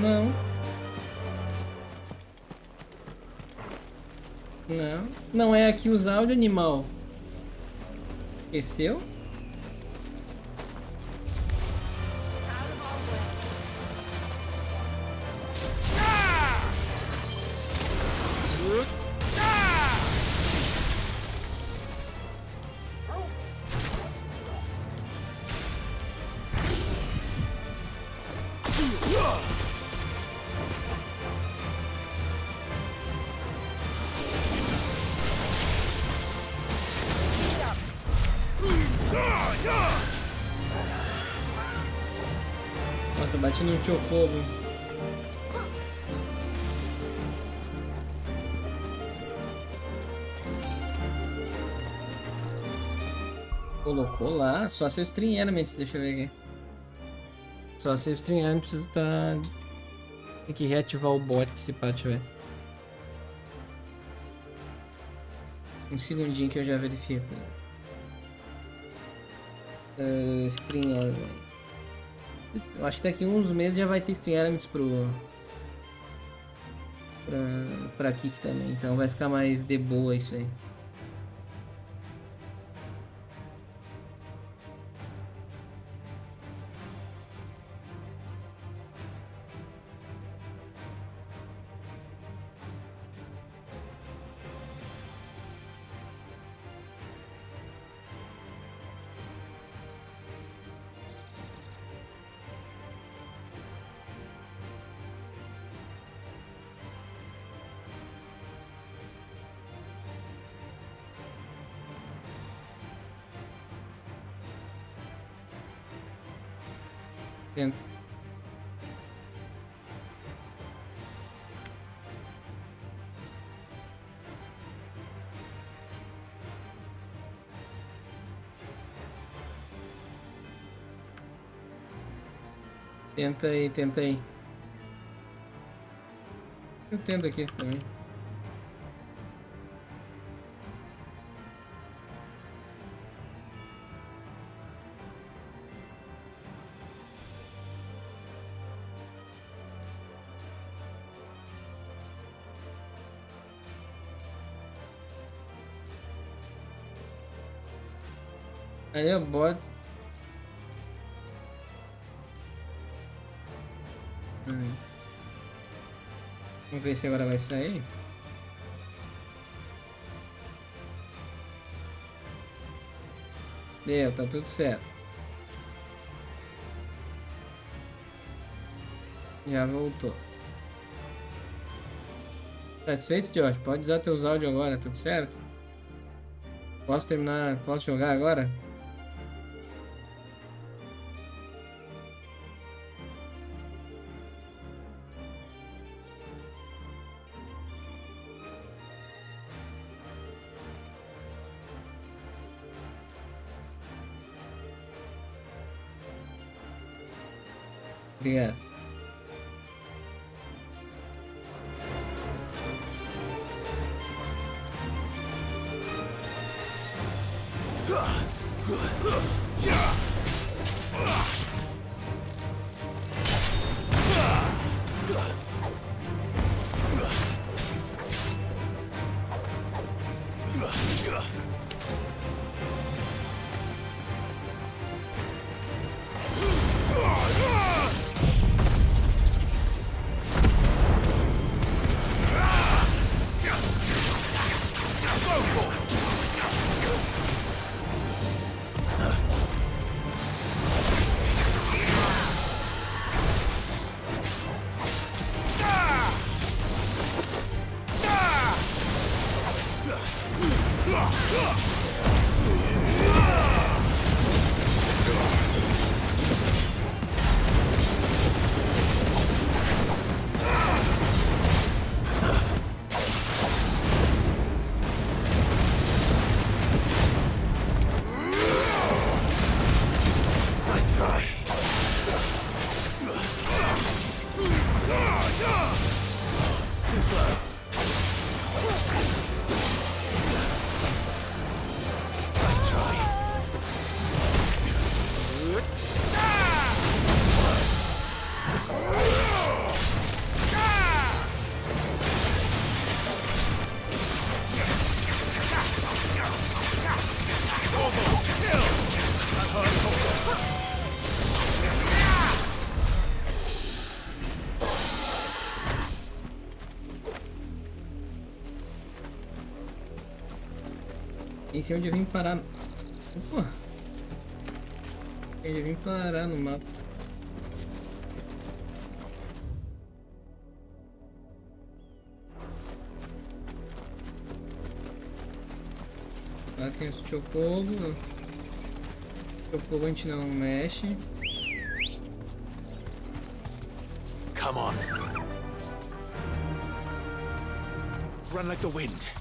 Não. Não. Não é aqui usar áudio, animal. Esqueceu? Nossa, bati no chocobo. Colocou lá, só seus String Elements, deixa eu ver aqui. Só seus String Elements tá... Tem que reativar o bot, se pá, deixa eu ver. Um segundinho que eu já verifico. String Elements. Eu acho que daqui a uns meses já vai ter String Elements pra Kick também, então vai ficar mais de boa isso aí. Tenta. Tenta aí, tenta aí. Eu tento aqui também. Aí eu boto. Vamos ver se agora vai sair. Deu, tá tudo certo. Já voltou. Satisfeito, Josh? Pode usar teus áudios agora, tudo certo? Posso terminar? Posso jogar agora? Obrigado. Esse é onde eu vim parar. Opa! Onde eu vim parar no mapa. Lá tem os chocobo. Chocobo a gente não mexe. Come on. Run like the wind.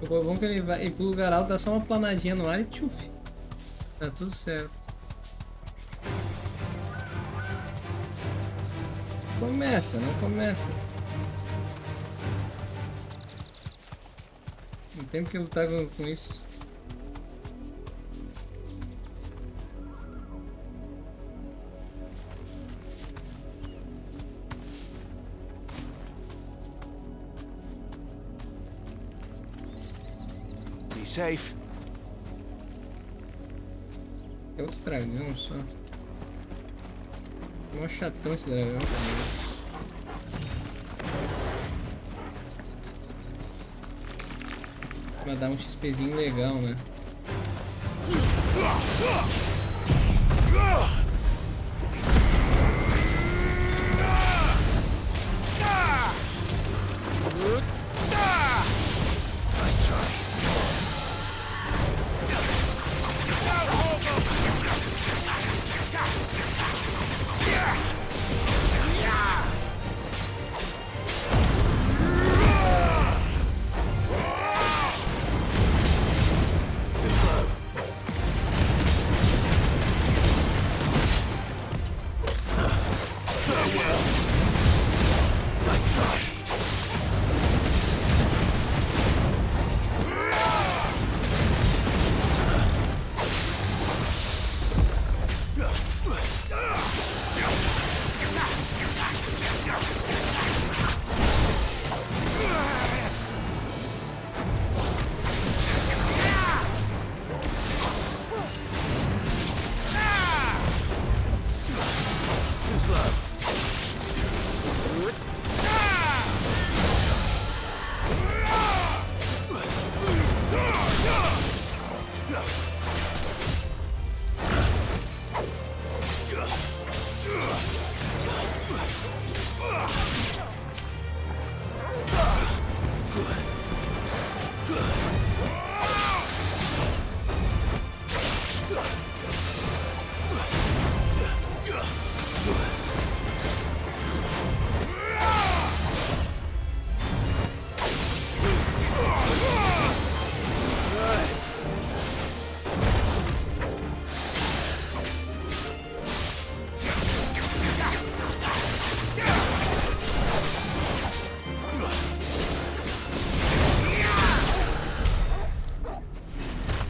O bom que ele vai ir pro lugar alto, dá só uma planadinha no ar e tchuf. Tá tudo certo. Começa, não começa. Não tem que lutar com isso. Safe. É outro dragão só. Mó chatão esse dragão também. Vai dar um XPzinho legal, né?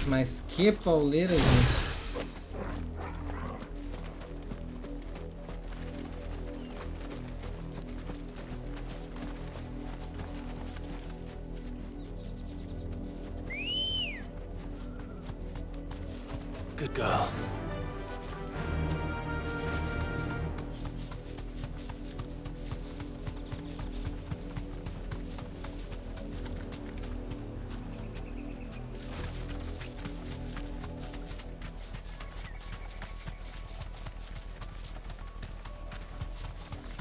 Mas que pauleira, gente. Good girl.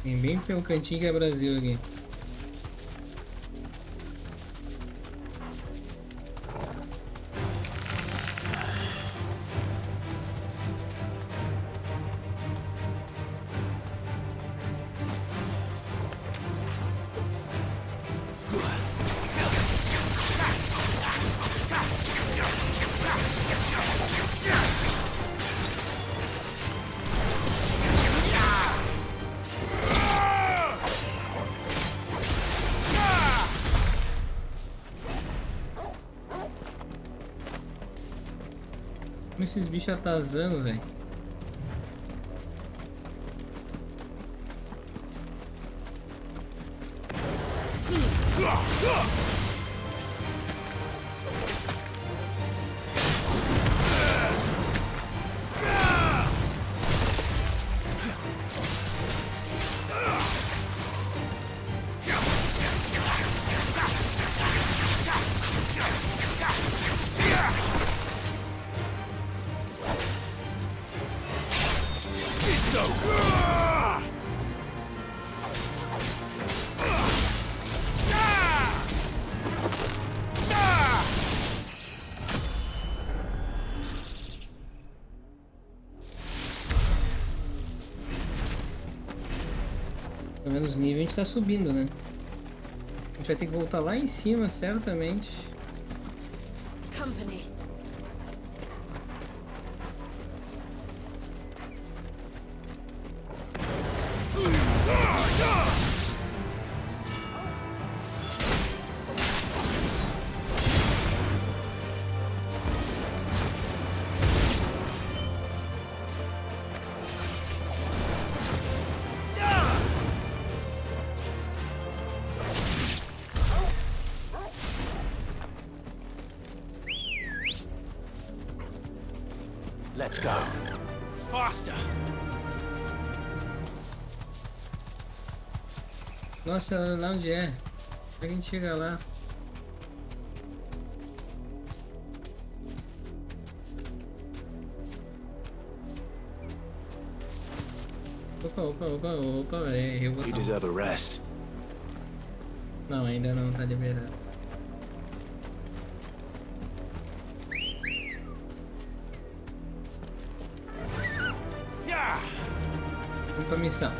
Tem bem pelo cantinho que é Brasil aqui. Como esses bichos atazando, velho. Pelo menos o nível a gente tá subindo, né? A gente vai ter que voltar lá em cima, certamente. Company. Let's go. Faster. Nossa, lá onde é? Como é que a gente chega lá? Opa, velho. You deserve a rest. Não, ainda não tá liberado. Vamos pra missão.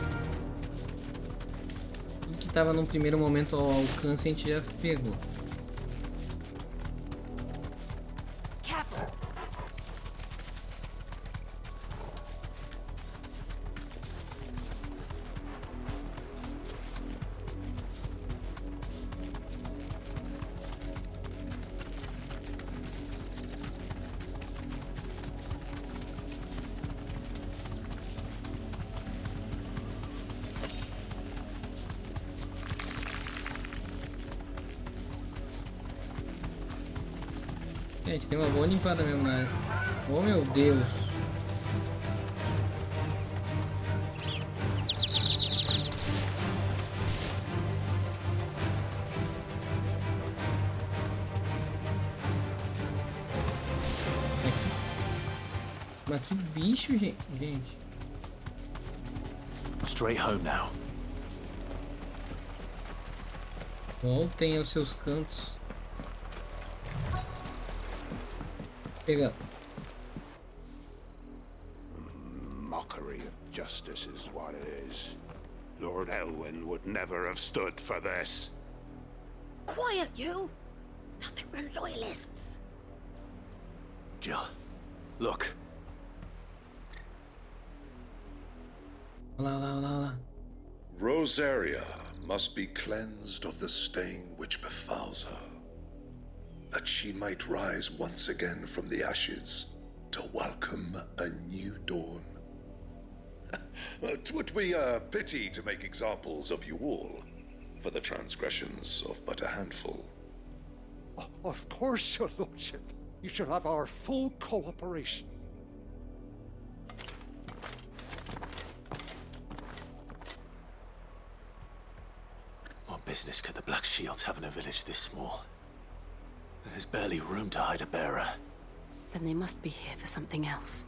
Tudo que tava num primeiro momento ao alcance a gente já pegou. Gente, tem uma boa limpada mesmo na área. Oh meu Deus. Mas que bicho, gente. Straight home now. Voltem aos seus cantos. Pega. Mockery of justice is what it is. Lord Elwyn would never have stood for this. Quiet, you! Nothing, we're loyalists. Jill, look. Lá. Rosaria must be cleansed of the stain which befouls her, that she might rise once again from the ashes to welcome a new dawn. 'Twould be a pity to make examples of you all, for the transgressions of but a handful. Of course, your lordship. You shall have our full cooperation. What business could the Black Shields have in a village this small? There's barely room to hide a bearer. Then they must be here for something else.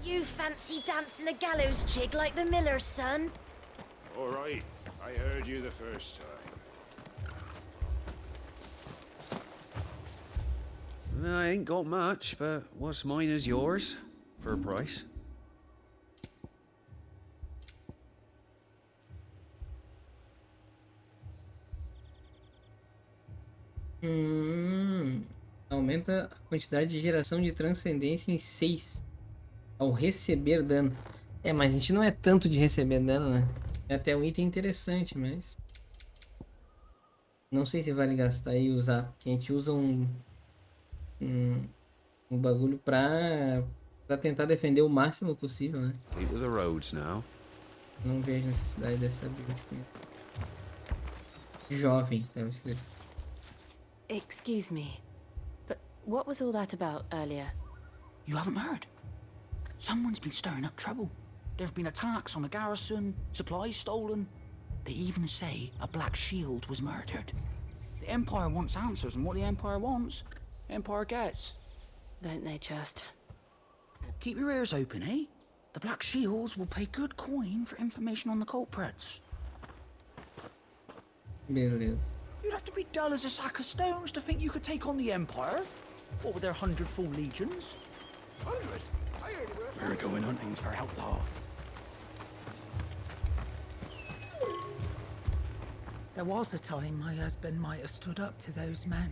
You fancy dancing a gallows jig like the miller's son? All right, I heard you the first time. I ain't got much, but what's mine is yours, for a price. Aumenta a quantidade de geração de transcendência em 6 ao receber dano. É, mas a gente não é tanto de receber dano, né? É até um item interessante, mas... não sei se vale gastar e usar, porque a gente usa um bagulho pra tentar defender o máximo possível, né? Keep to the roads now. Não vejo necessidade dessa build. Jovem, estava escrito. Excuse me, but what was all that about earlier? You haven't heard? Someone's been stirring up trouble. There have been attacks on the garrison, supplies stolen. They even say a Black Shield was murdered. The Empire wants answers, and what the Empire wants, Empire gets. Don't they just? Keep your ears open, eh? The Black Shields will pay good coin for information on the culprits. Beleza. You'd have to be dull as a sack of stones to think you could take on the Empire. What with their 100 full legions? 100? I heard it were. We're going hunting for outlaws. There was a time my husband might have stood up to those men.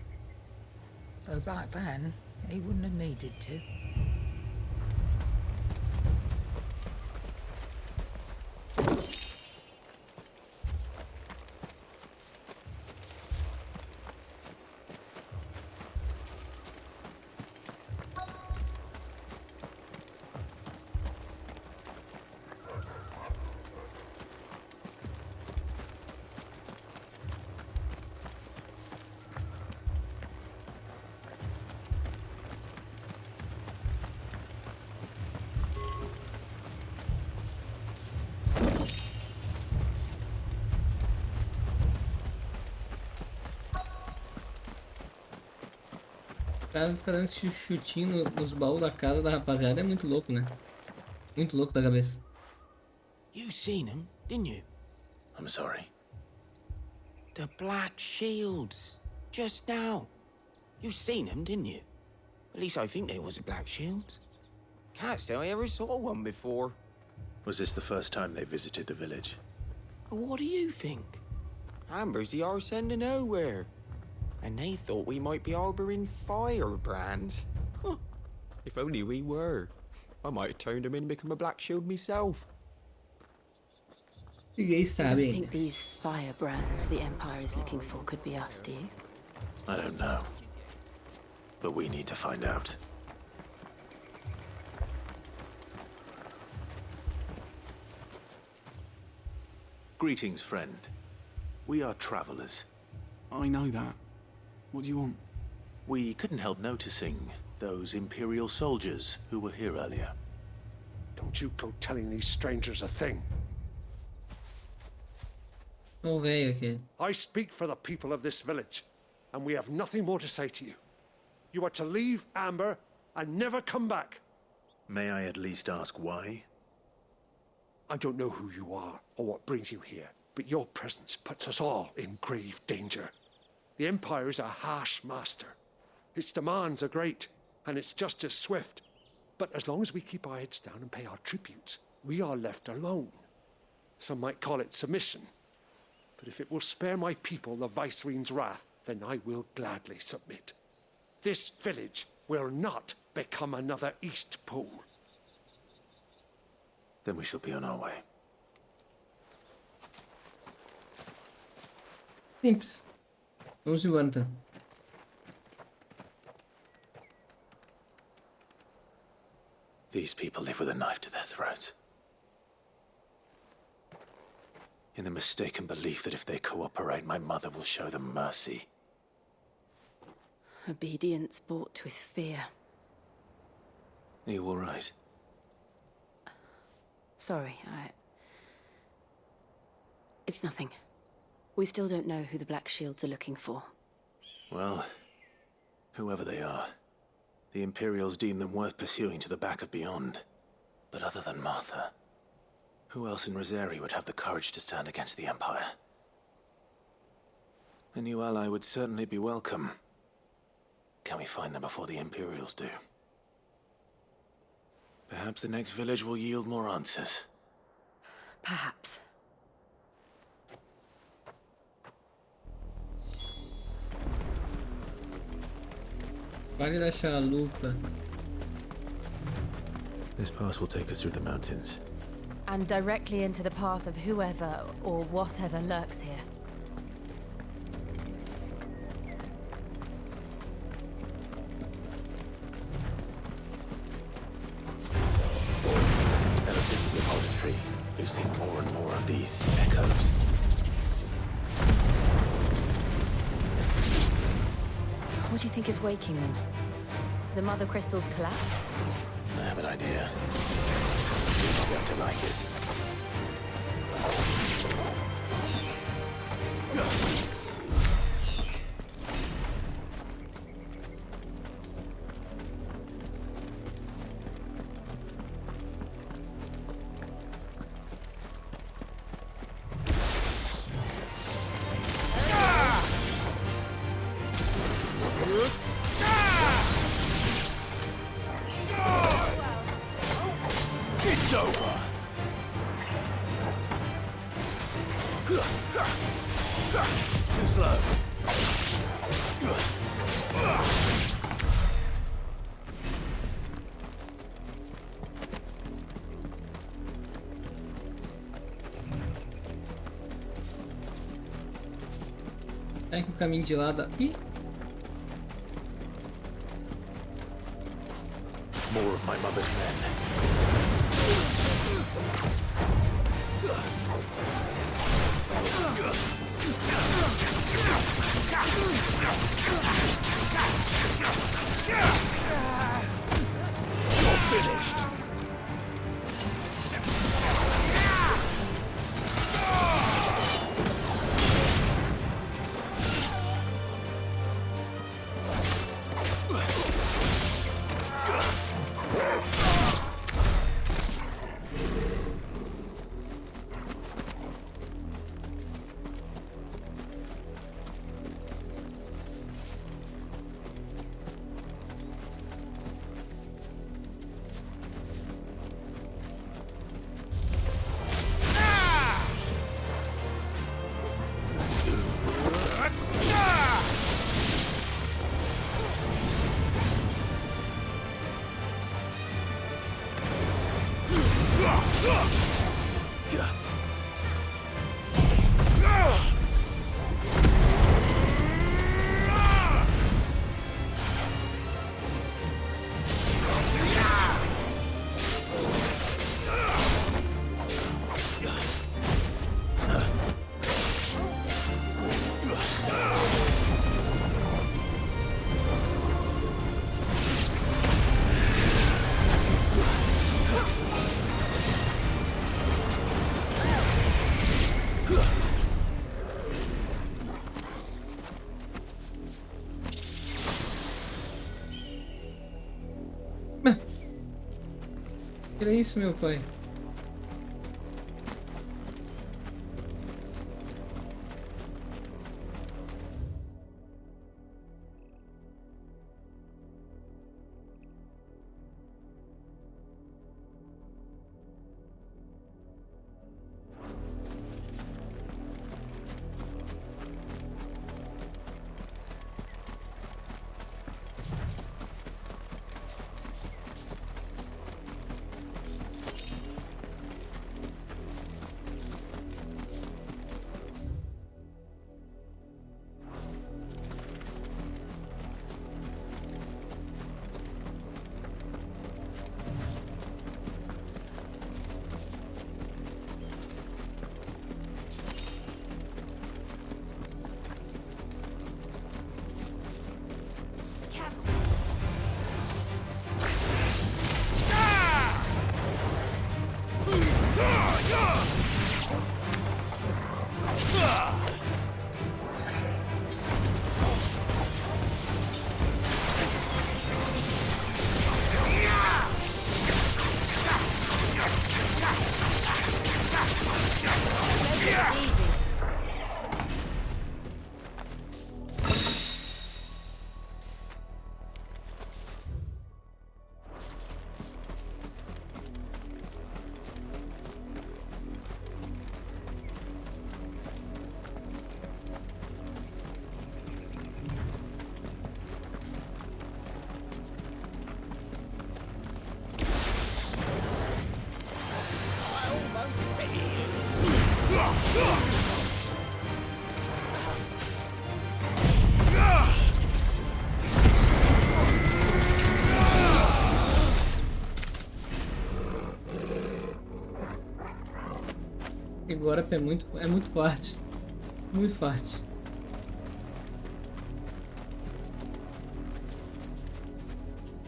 Though back then, he wouldn't have needed to. O cara fica dando esse chutinho nos baús da casa da rapaziada, é muito louco, né? Muito louco da cabeça. You seen him, didn't you? I'm sorry. The Black Shields. Just now. You seen them, didn't you? At least I think there was a Black Shield. Can't say I ever saw one before. Was this the first time they visited the village? What do you think? Amber's the arse end of nowhere. And they thought we might be harboring firebrands. Huh. If only we were. I might have turned them in and become a Black Shield myself. Ninguém I sabe don't ainda. think these firebrands the Empire is looking for could be us, do you? I don't know. But we need to find out. Greetings, friend. We are travelers. I know that. What do you want? We couldn't help noticing those Imperial soldiers who were here earlier. Don't you go telling these strangers a thing. Ó o velho aqui. I speak for the people of this village, and we have nothing more to say to you. You are to leave Amber and never come back. May I at least ask why? I don't know who you are or what brings you here, but your presence puts us all in grave danger. The Empire is a harsh master. Its demands are great, and its justice swift. But as long as we keep our heads down and pay our tributes, we are left alone. Some might call it submission. But if it will spare my people the Viceroy's wrath, then I will gladly submit. This village will not become another East Pole. Then we shall be on our way. Simples. Vamos embora então. These people live with a knife to their throats. In the mistaken belief that if they cooperate, my mother will show them mercy. Obedience bought with fear. Are you all right? Sorry, It's nothing. We still don't know who the Black Shields are looking for. Well, whoever they are, the Imperials deem them worth pursuing to the back of beyond. But other than Martha, who else in Rosari would have the courage to stand against the Empire? A new ally would certainly be welcome. Can we find them before the Imperials do? Perhaps the next village will yield more answers. Perhaps. Vale da chalupa. This pass will take us through the mountains. And directly into the path of whoever or whatever lurks here. Ever since the Apollo tree, we've seen more and more of these echoes. What do you think is waking them? The Mother Crystal's collapse? I have an idea. You're not going to like it. It's over! Too slow. Será que o caminho de lá dá... Ih! More of my mother's men. You're finished! Que era isso, meu pai? Agora é muito forte. Muito forte.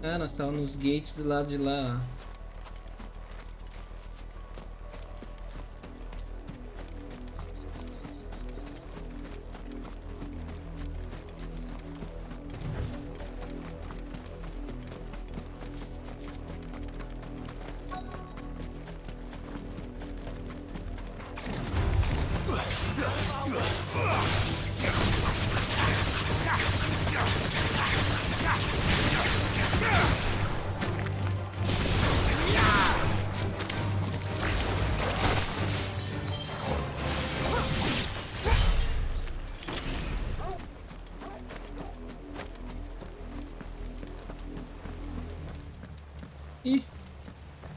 Ah, nós estávamos nos gates do lado de lá, ó.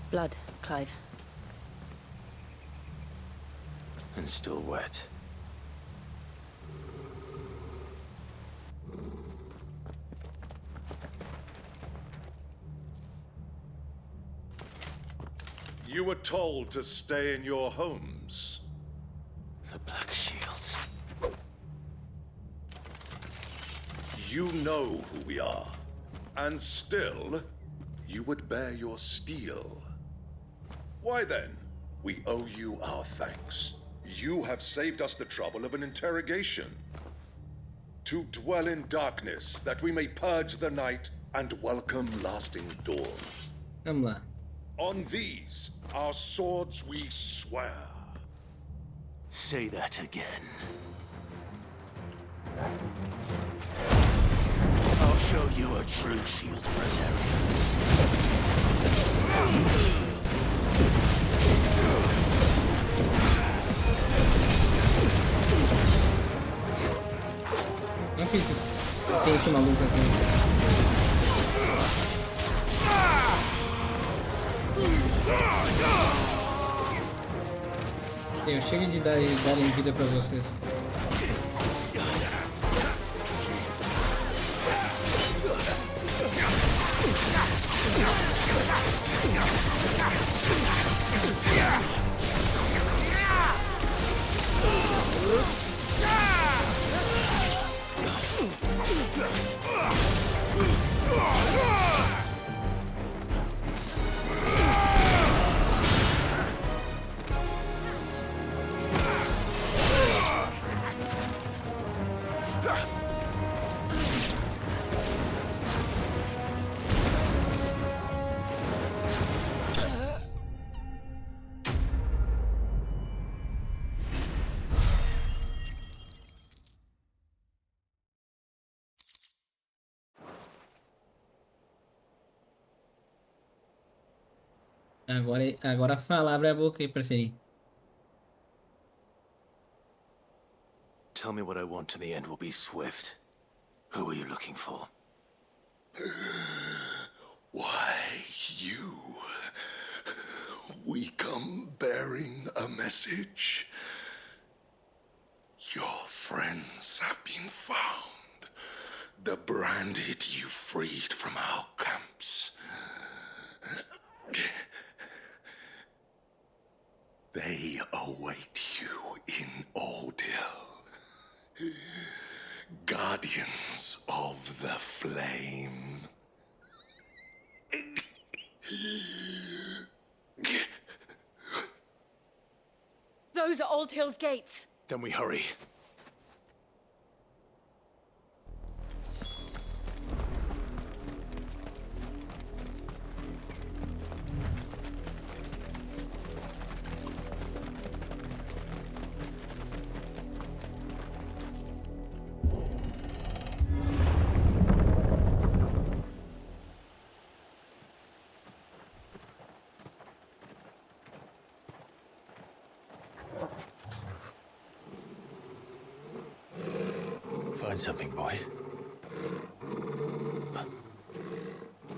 Blood, Clive. And still wet. You were told to stay in your homes. The Black Shields. You know who we are. And still, you would bear your steel. Why then? We owe you our thanks. You have saved us the trouble of an interrogation. To dwell in darkness, that we may purge the night and welcome lasting dawn. Vamos lá. On these, our swords we swear. Say that again. I'll show you a true shield protector. Não fiz. Tem esse maluco aqui. Eu chego de dar em vida pra vocês. Agora fala, abre a boca aí, parceirinho. Tell me what I want and the end will be swift. Who are you looking for? Why, you. We come bearing a message. Your friends have been found. The branded you freed from our camps. They await you in Ordeal. Guardians of the Flame. Those are Old Hill's gates. Then we hurry. find something, boy.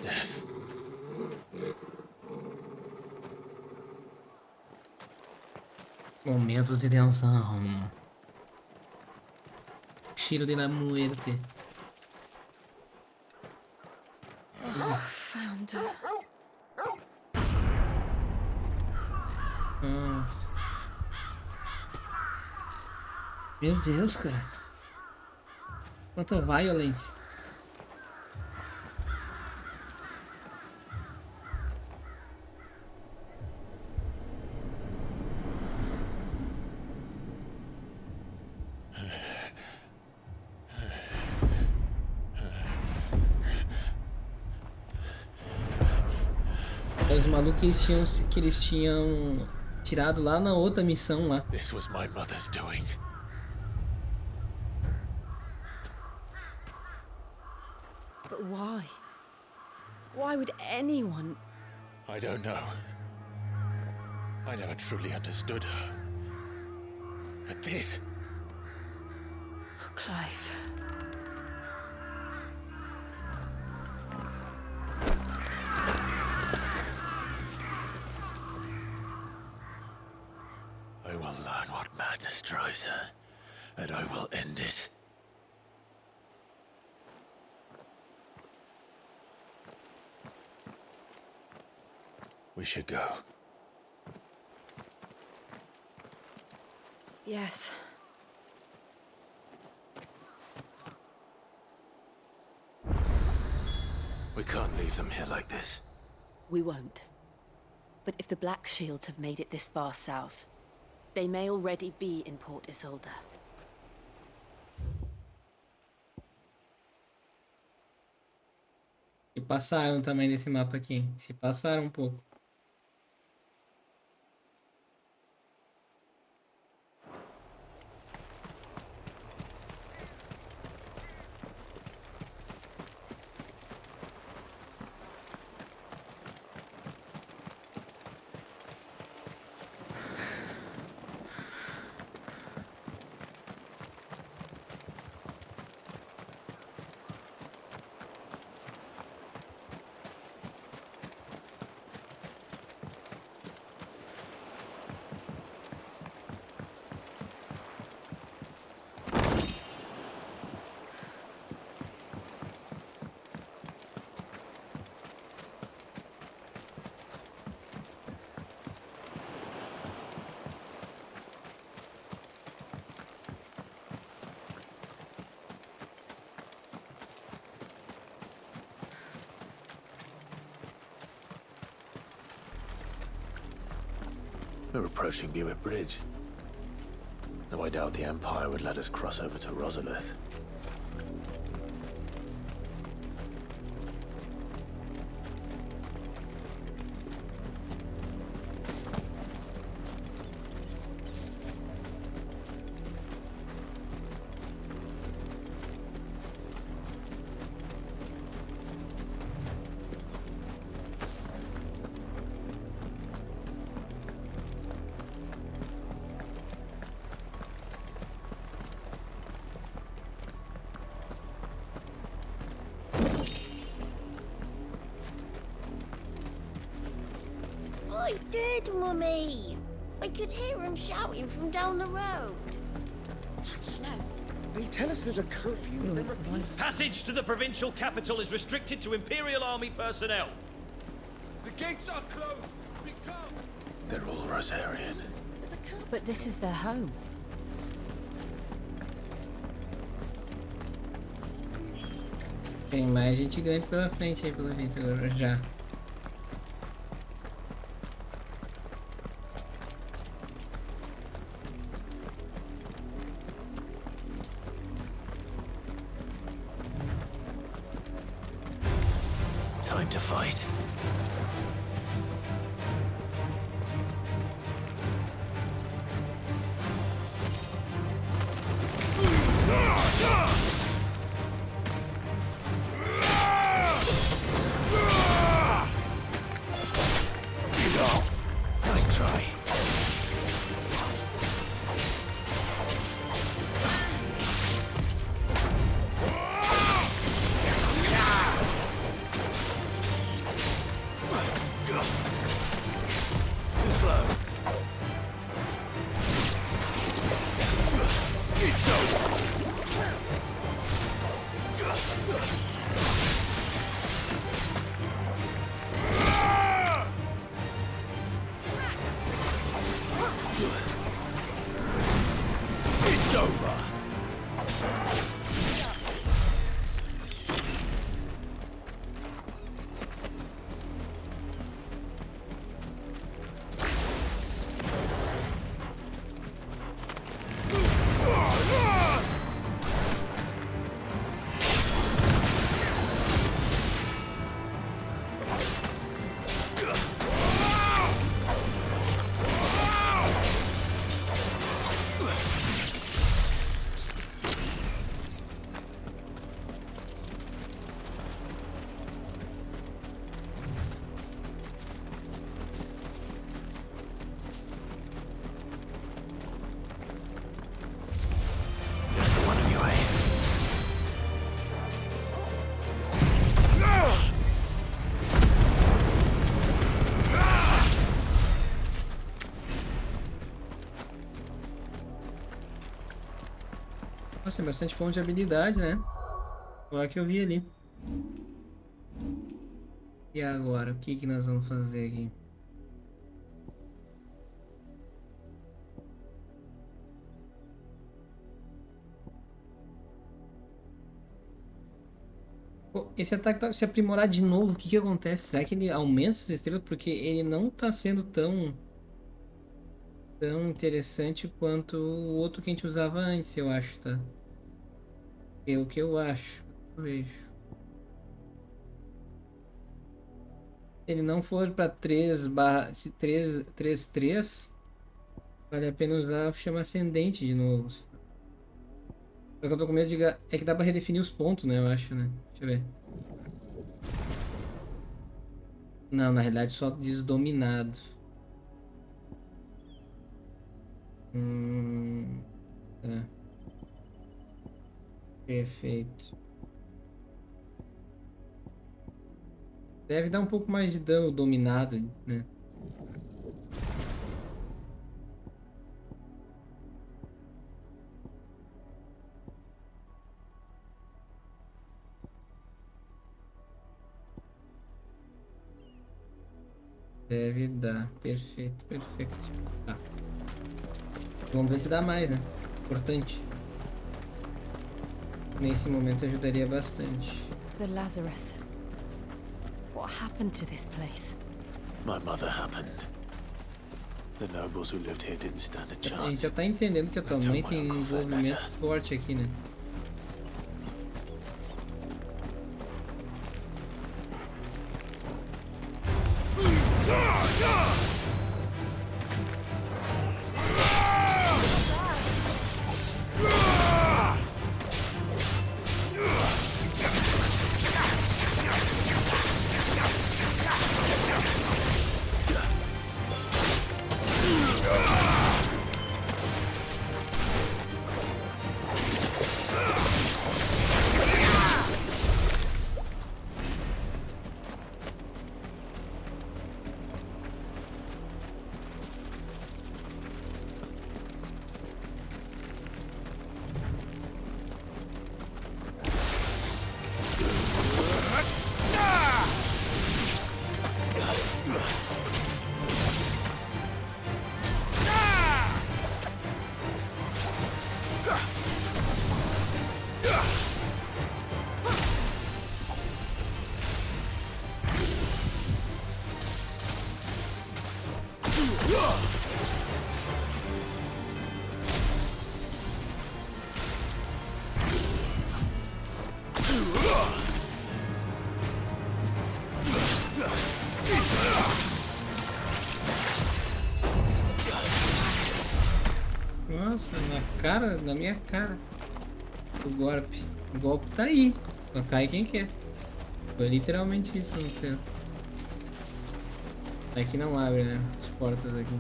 Death. Momentos de tensão. Cheiro de la muerte. Found her. Meu Deus, cara. Quanta violence. Os malucos que eles tinham tirado lá na outra missão lá. This was my mother's doing. But why? Why would anyone? I don't know. I never truly understood her. But this... Oh, Clive. I will learn what madness drives her, and I will end it. We should go. Yes. We can't leave them here like this. We won't. But if the Black Shields have made it this far south, they may already be in Port Isolde. Se passaram também nesse mapa aqui. Se passaram um pouco. We're approaching Buick Bridge. Though I doubt the Empire would let us cross over to Rosalith. I did, Mummy. I could hear him shouting from down the road. Hush now. They tell us there's a curfew. Passage to the provincial capital is restricted to Imperial Army personnel. The gates are closed. Become. They're all Rosarian. But this is their home. Tem mais gente grande pela frente aí, pelo jeito, já. Time to fight. Nice try. It's over. Nossa, tem bastante ponto de habilidade, né? Olha que eu vi ali. E agora, o que que nós vamos fazer aqui? Pô, esse ataque tá se aprimorar de novo, o que que acontece? Será que ele aumenta essas estrelas? Porque ele não tá sendo tão interessante quanto o outro que a gente usava antes, eu acho, tá? Pelo que eu acho, eu vejo. Se ele não for para 3/3, vale a pena usar o chama ascendente de novo. Só que eu tô com medo de... É que dá pra redefinir os pontos, né? Eu acho, né? Deixa eu ver. Não, na realidade só diz dominado. Tá. Perfeito. Deve dar um pouco mais de dano dominado, né? Deve dar. Perfeito, perfeito. Tá. Vamos ver se dá mais, né? Importante. Nesse momento ajudaria bastante. The Lazarus. What happened to this place? My mother happened. The nobles who lived here didn't stand a A gente chance. já tá entendendo que a tua mãe tem um envolvimento forte aqui, né? Nossa, na minha cara. O golpe. O golpe tá aí. Só cai quem quer. Foi literalmente isso no céu. Aqui não abre, né? As portas aqui.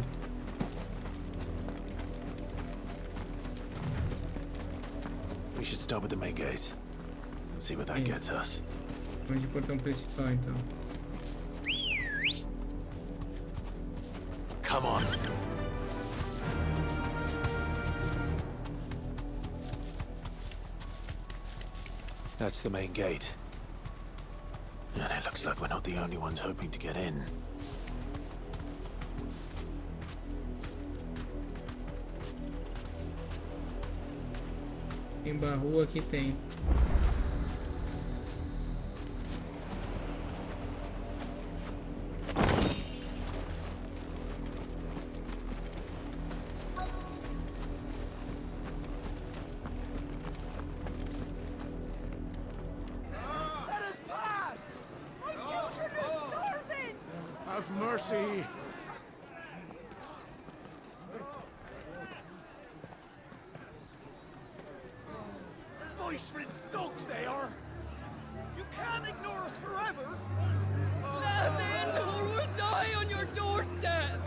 We should start with the main gate and see what that gets us. Vamos de portão principal, então. Come on. That's the main gate. And it looks like we're not the only ones hoping to get in. Tem baú aqui, tem. Let us pass! My children are starving! Have mercy! Voice-rinsed dogs they are! You can't ignore us forever! Let us in, or we'll die on your doorstep!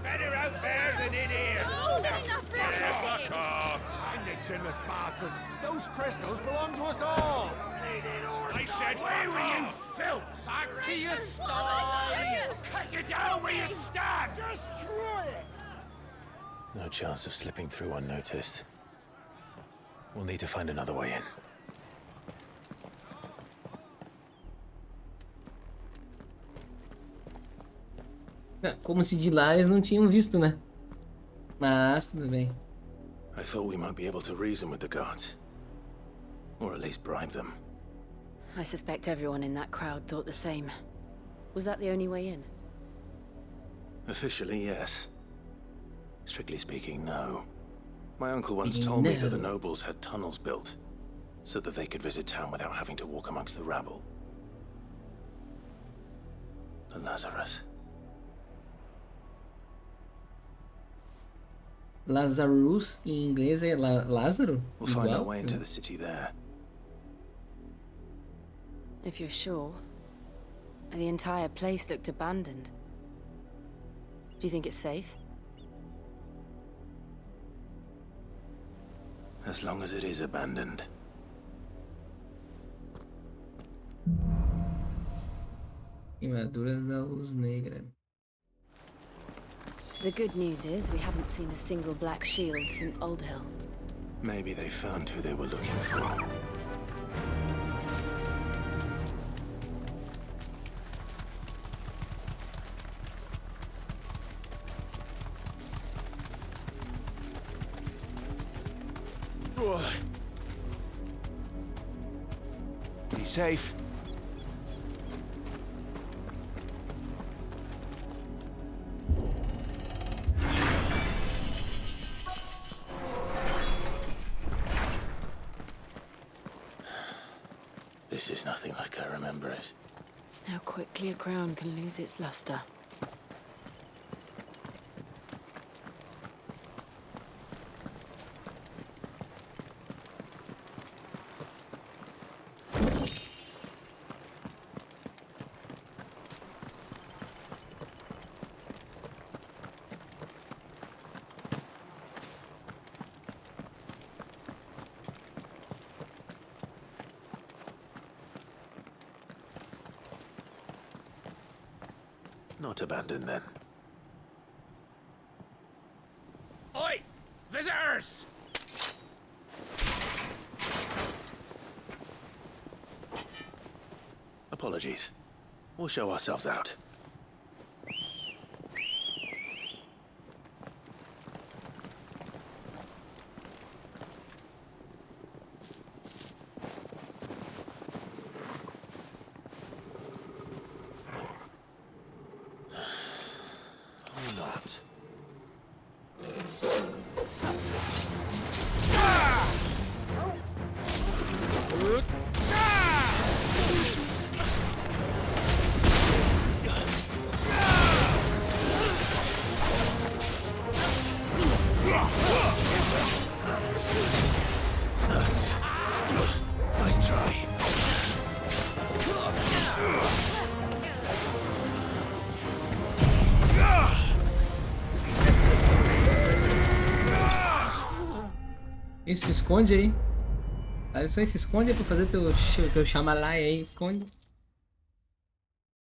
Better out there than in here! More than enough room to Fuck off! And the chinless bastards! Those crystals belong to us all! I said, Where fuck were you, off! filth? Back to your stalls! Cut you down where you stand! Destroy it! No chance of slipping through unnoticed. We'll need to find another way in. Como se de lá eles não tinham visto, né? Mas tudo bem. I thought we might be able to reason with the guards. Or at least bribe them. I suspect everyone in that crowd thought the same. Was that the only way in? Officially, yes. Strictly speaking, no. My uncle once told me that the nobles had tunnels built, so that they could visit town without having to walk amongst the rabble. But Lazarus... Lazarus em inglês é Lázaro? We'll find our way into the city there. If you're sure. The entire place looked abandoned. Do you think it's safe? As long as it is abandoned. Queimaduras da luz negra. The good news is we haven't seen a single black shield since Old Hill. Maybe they found who they were looking for. Be safe. This is nothing like I remember it. How quickly a crown can lose its luster. Not abandoned, then. Oi! Visitors! Apologies. We'll show ourselves out. Nice try. Isso, se esconde aí. Olha só, se esconde aí pra fazer teu chamalai aí. Esconde.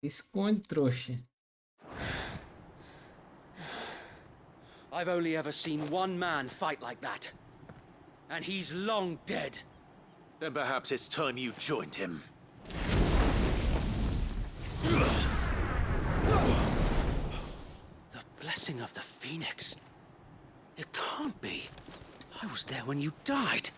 Esconde, trouxa. I've only ever seen one man fight like that. And he's long dead. Then perhaps it's time you joined him. The blessing of the Phoenix. It can't be. I was there when you died.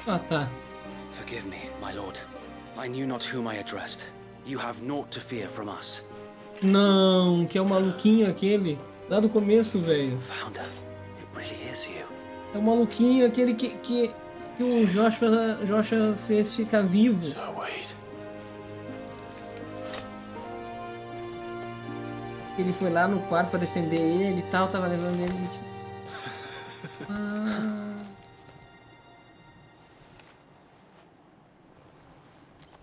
Ah, tá. Forgive me, my lord. I knew not whom I addressed. You have naught to fear from us. Não, que é o maluquinho aquele. Lá do começo, velho. Founder, it really is you. É o maluquinho aquele que o Joshua fez ficar vivo. Ele foi lá no quarto pra defender ele e tal, tava levando ele e...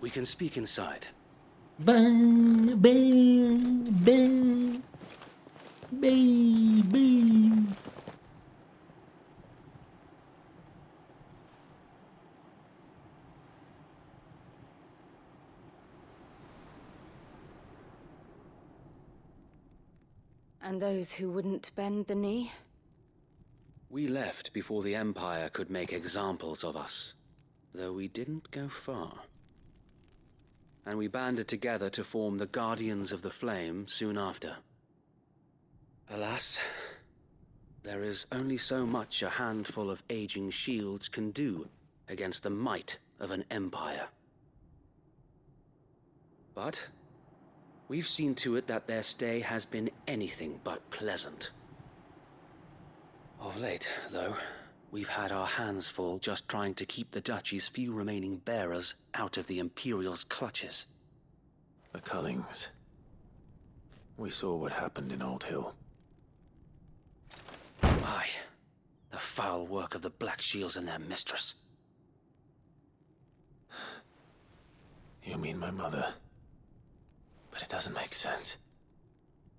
We can speak inside. Bam, bam, bam, bam, bam. And those who wouldn't bend the knee? We left before the Empire could make examples of us, though we didn't go far. And we banded together to form the Guardians of the Flame soon after. Alas, there is only so much a handful of aging shields can do against the might of an empire. But we've seen to it that their stay has been anything but pleasant. Of late, though, we've had our hands full just trying to keep the Duchy's few remaining bearers out of the Imperial's clutches. The Cullings. We saw what happened in Old Hill. Aye. The foul work of the Black Shields and their mistress. You mean my mother? But it doesn't make sense.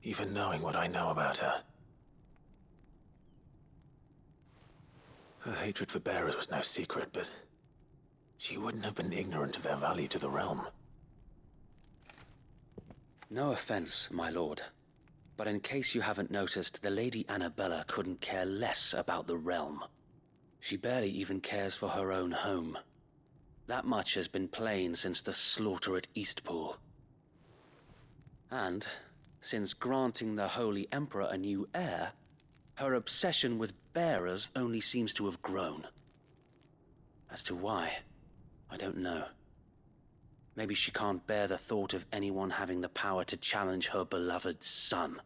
Even knowing what I know about her. Her hatred for bearers was no secret, but she wouldn't have been ignorant of their value to the realm. No offense, my lord, but in case you haven't noticed, the Lady Annabella couldn't care less about the realm. She barely even cares for her own home. That much has been plain since the slaughter at Eastpool. And, since granting the Holy Emperor a new heir, her obsession with bearers only seems to have grown. As to why, I don't know. Maybe she can't bear the thought of anyone having the power to challenge her beloved son.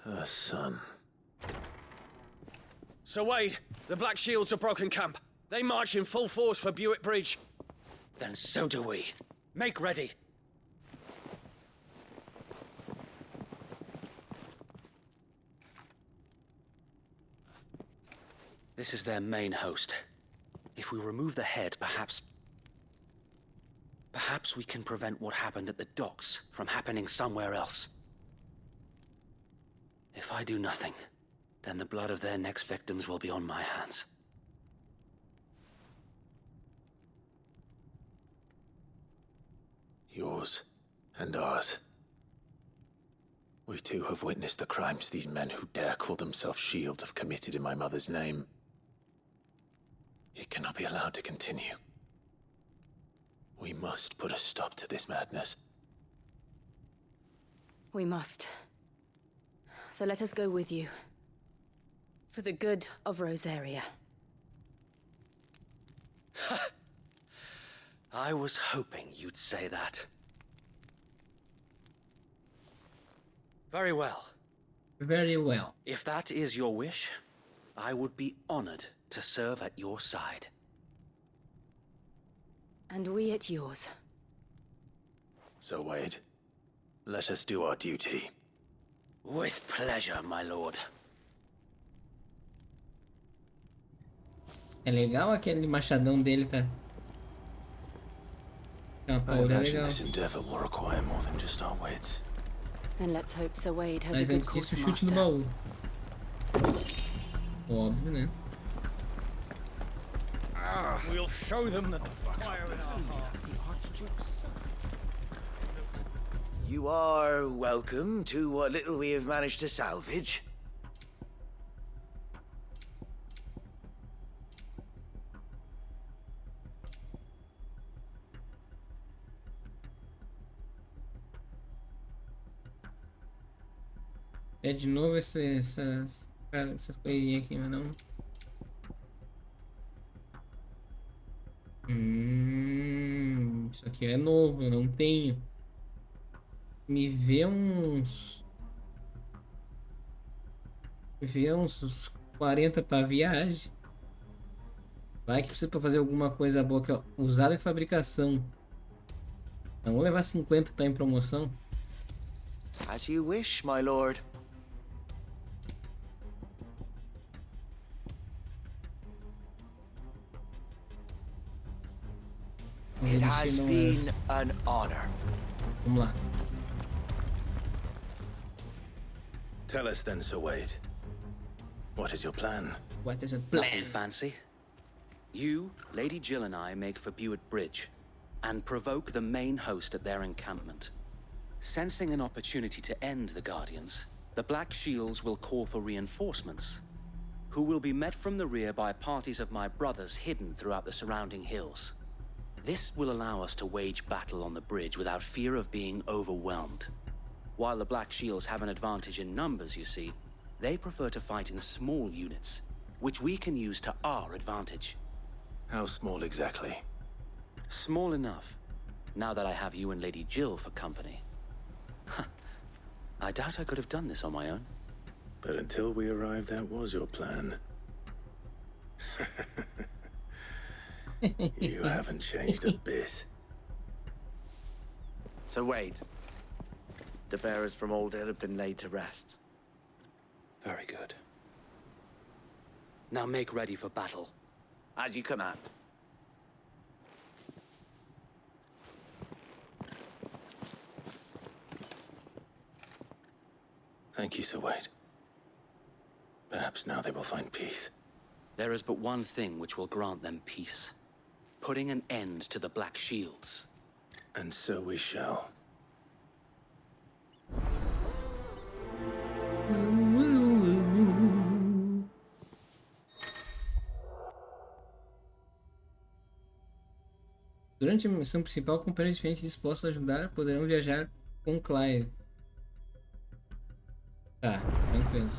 Her son. Sir Wade, the Black Shields have broken camp. They march in full force for Buick Bridge. Then so do we. Make ready. This is their main host. If we remove the head, perhaps we can prevent what happened at the docks from happening somewhere else. If I do nothing, then the blood of their next victims will be on my hands. Yours and ours. We too have witnessed the crimes these men who dare call themselves shields have committed in my mother's name. It cannot be allowed to continue. We must put a stop to this madness. We must. So let us go with you. For the good of Rosaria. I was hoping you'd say that. Very well. Very well. If that is your wish, I would be honored to serve at your side. And we at yours. So, Wade, let us do our duty. With pleasure, my lord. É legal aquele machadão dele, tá? I imagine this endeavor will require more than just our wits. Then let's hope Sir Wade has Mas a good antes disso, chute quartermaster. no baú. Óbvio, né? We'll show them that the fire in our hearts. You are welcome to what little we have managed to salvage. É de novo essas coisinhas aqui, mas não. Isso aqui é novo, eu não tenho. Me vê uns 40 pra viagem. Vai que precisa pra fazer alguma coisa boa aqui, ó. Usado em fabricação. Então vou levar 50 que tá em promoção. As you wish, my lord. It has been an honor. Vamos lá. Tell us then, Sir Wade. What is your plan? What is a Nothing fancy. You, Lady Jill and I make for Buett Bridge and provoke the main host at their encampment. Sensing an opportunity to end the Guardians, the Black Shields will call for reinforcements, who will be met from the rear by parties of my brothers hidden throughout the surrounding hills. This will allow us to wage battle on the bridge without fear of being overwhelmed. While the Black Shields have an advantage in numbers, you see, they prefer to fight in small units, which we can use to our advantage. How small exactly? Small enough, now that I have you and Lady Jill for company. I doubt I could have done this on my own. But until we arrived, that was your plan. You haven't changed a bit. So Wade, the bearers from Old Hill have been laid to rest. Very good. Now make ready for battle. As you command. Thank you, Sir Wade. Perhaps now they will find peace. There is but one thing which will grant them peace. Putting an end to the Black Shields. And so we shall. Durante a missão principal, companheiros diferentes dispostos a ajudar poderão viajar com Clive. Tá, tranquilo.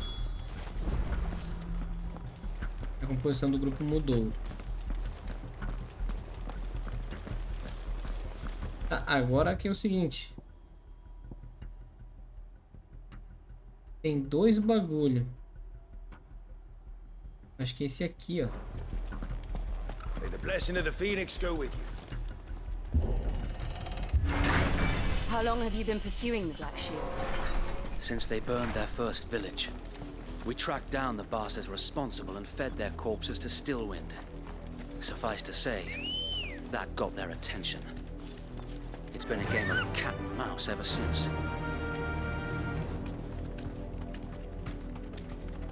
A composição do grupo mudou. Tá, agora aqui é o seguinte. Tem dois bagulho. Acho que esse aqui, ó. May the blessing of the Phoenix go with you. How long have you been pursuing the Black Shields? Since they burned their first village. We tracked down the bastards responsible and fed their corpses to Stillwind. Suffice to say, that got their attention. It's been a game of cat and mouse ever since.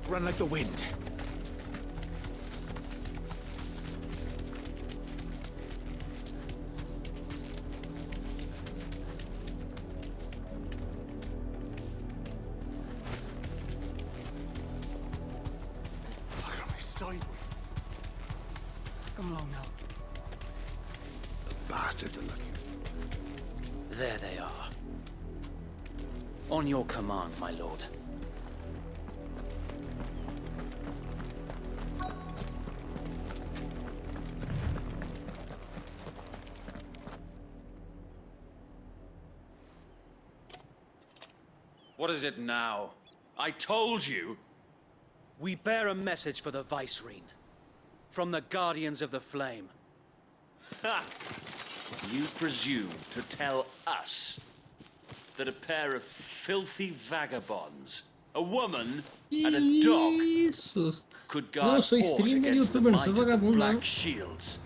Run like the wind. Come along now. The bastards are looking. There they are. On your command, my lord. What is it now? I told you! We bear a message for the Vicereine. From the Guardians of the Flame. Ha! You presume to tell us that a pair of filthy vagabonds, a woman and a dog, could guard sou port streamer e against the youtuber, não might sou of the vagabundo, Black não. Shields?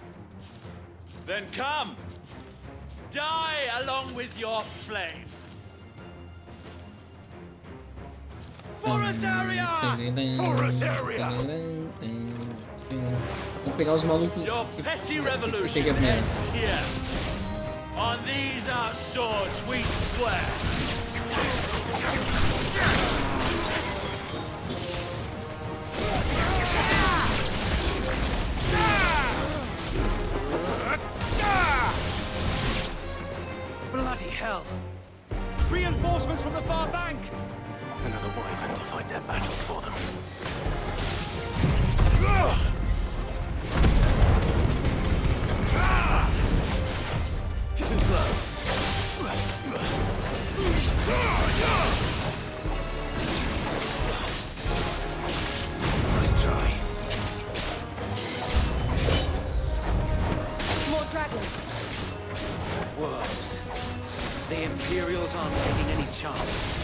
Then come! Die along with your flame! Forest area! Forest area! Vamos pegar os malucos. Your petty revolution Chega primeiro. ends here. On these our swords we swear. Bloody hell! Reinforcements from the far bank! Another wyvern to fight their battles for them. Too slow. Nice try. More dragons. Worms. The Imperials aren't taking any chances.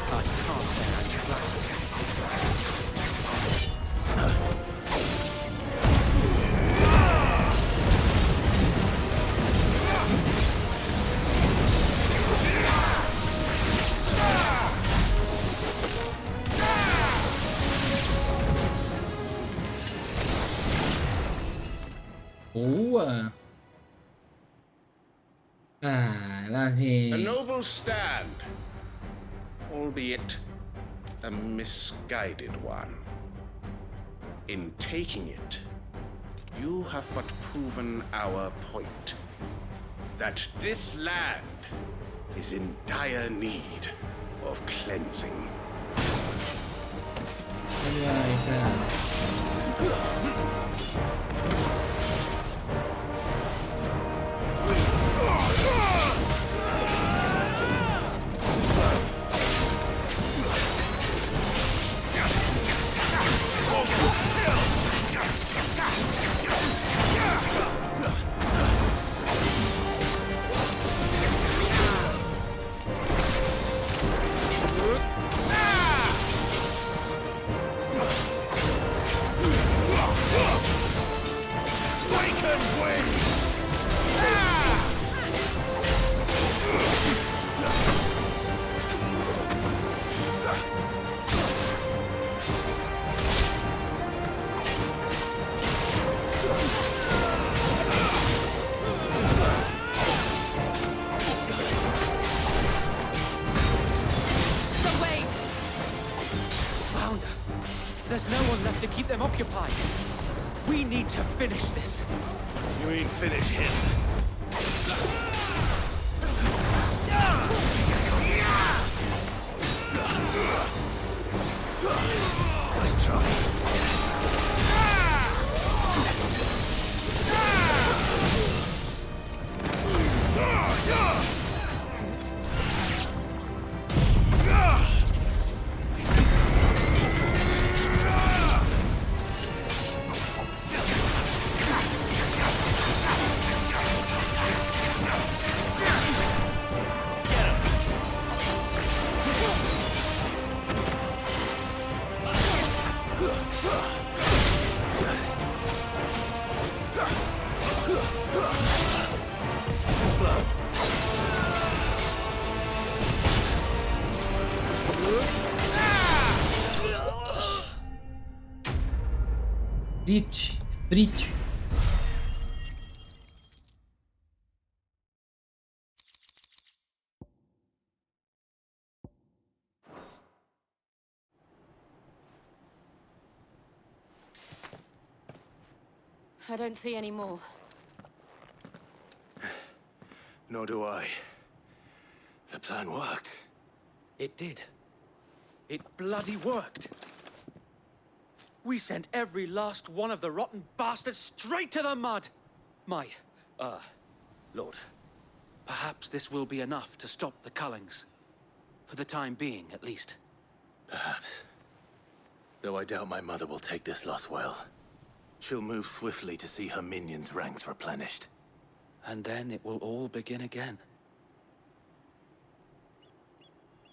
I can't say I'm flattered. Boa! Ah, lá vem. A noble stand, albeit a misguided one. In taking it, you have but proven our point, that this land is in dire need of cleansing. Ai, cara. There's no one left to keep them occupied. We need to finish this. You mean finish him? Nice try. Frite. I don't see any more. Nor do I. The plan worked. It did. It bloody worked. We sent every last one of the rotten bastards straight to the mud! My, Lord, perhaps this will be enough to stop the Cullings. For the time being, at least. Perhaps. Though I doubt my mother will take this loss well. She'll move swiftly to see her minions' ranks replenished. And then it will all begin again.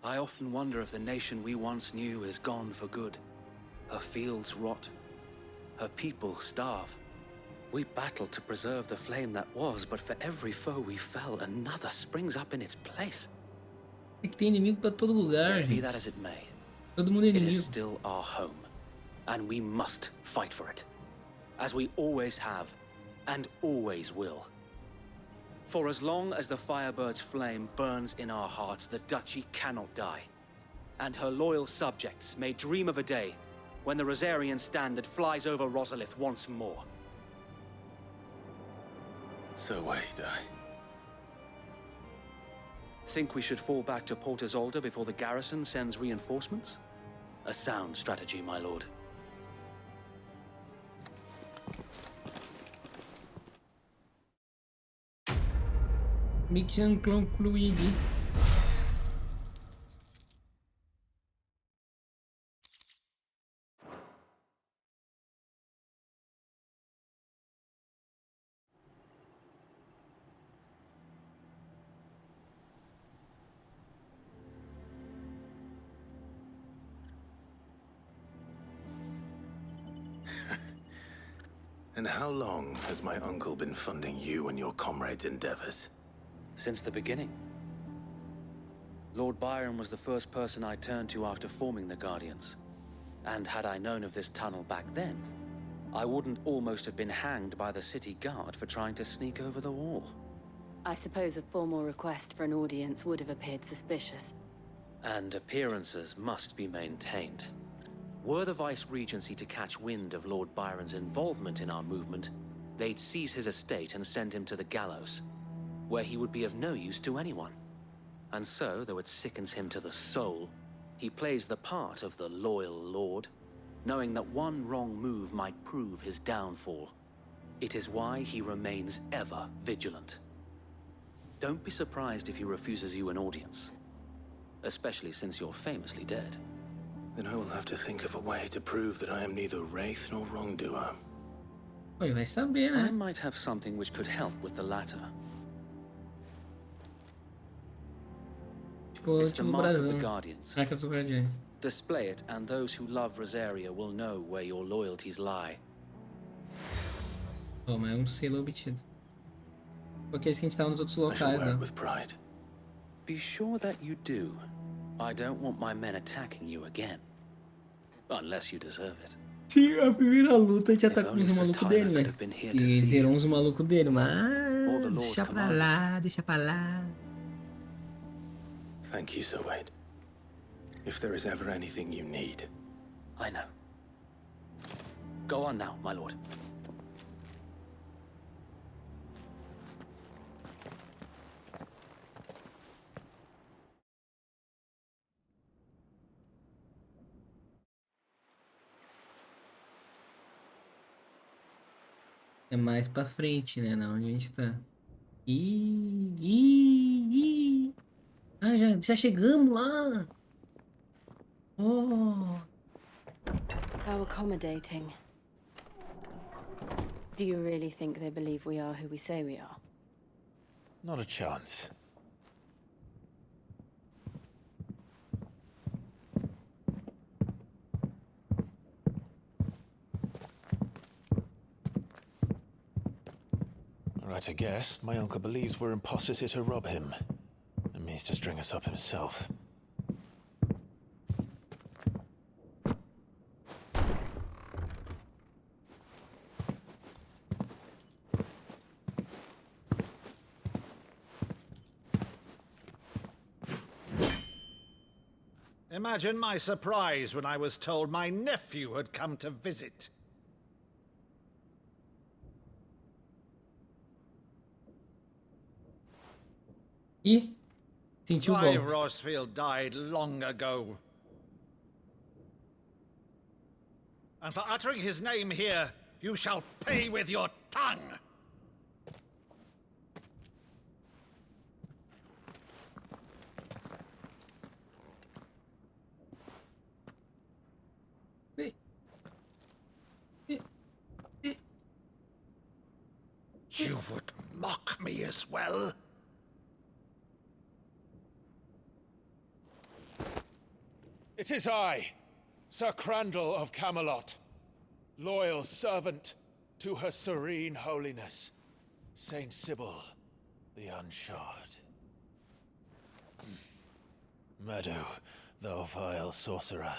I often wonder if the nation we once knew is gone for good. Her fields rot. Her people starve. We battled to preserve the flame that was, but for every foe we fell, another springs up in its place. É que tem inimigo pra todo lugar, Be gente. that as it may, Todo mundo é it is inimigo. still our home, and we must fight for it, as we always have, and always will. For as long as the Firebird's flame burns in our hearts, the Duchy cannot die, and her loyal subjects may dream of a day when the Rosarian standard flies over Rosalith once more. So wait, Think we should fall back to Port Isolde before the garrison sends reinforcements? A sound strategy, my lord. Mission concluído. And how long has my uncle been funding you and your comrades' endeavors? Since the beginning. Lord Byron was the first person I turned to after forming the Guardians. And had I known of this tunnel back then, I wouldn't almost have been hanged by the city guard for trying to sneak over the wall. I suppose a formal request for an audience would have appeared suspicious. And appearances must be maintained. Were the Vice-Regency to catch wind of Lord Byron's involvement in our movement, they'd seize his estate and send him to the gallows, where he would be of no use to anyone. And so, though it sickens him to the soul, he plays the part of the loyal lord, knowing that one wrong move might prove his downfall. It is why he remains ever vigilant. Don't be surprised if he refuses you an audience, especially since you're famously dead. Then I will have to think of a way to prove that I am neither wraith nor wrongdoer. Ele vai saber, né? I might have something which could help with the latter. It's the mark of the Guardians. Marca dos Guardiões. Display it, and those who love Rosaria will know where your loyalties lie. Oh, mas é selo obtido. Porque é isso que a gente tá nos outros I shall locais, wear né? it with pride. Be sure that you do. I don't want my men attacking you again. Unless you deserve it. Sim, a primeira luta a gente atacou uns malucos dele, né? E zerou uns malucos dele, mas deixa pra lá, deixa pra lá. Thank you, Sir Wade. If there is ever anything you need. I know. Go on now, my lord. É mais pra frente, né? Na onde a gente tá. Ah, já chegamos lá. Oh. How accommodating. Do you really think they believe we are who we say we are? Not a chance. Right, I guess. My uncle believes we're imposters here to rob him. And means to string us up himself. Imagine my surprise when I was told my nephew had come to visit. Ih, sentiu o Clive golpe. Rosfield died long ago. And for uttering his name here, you shall pay with your tongue. You would mock me as well? It is I, Sir Crandall of Camelot, loyal servant to Her Serene Holiness, Saint Sybil the Unshod. Meadow, thou vile sorcerer,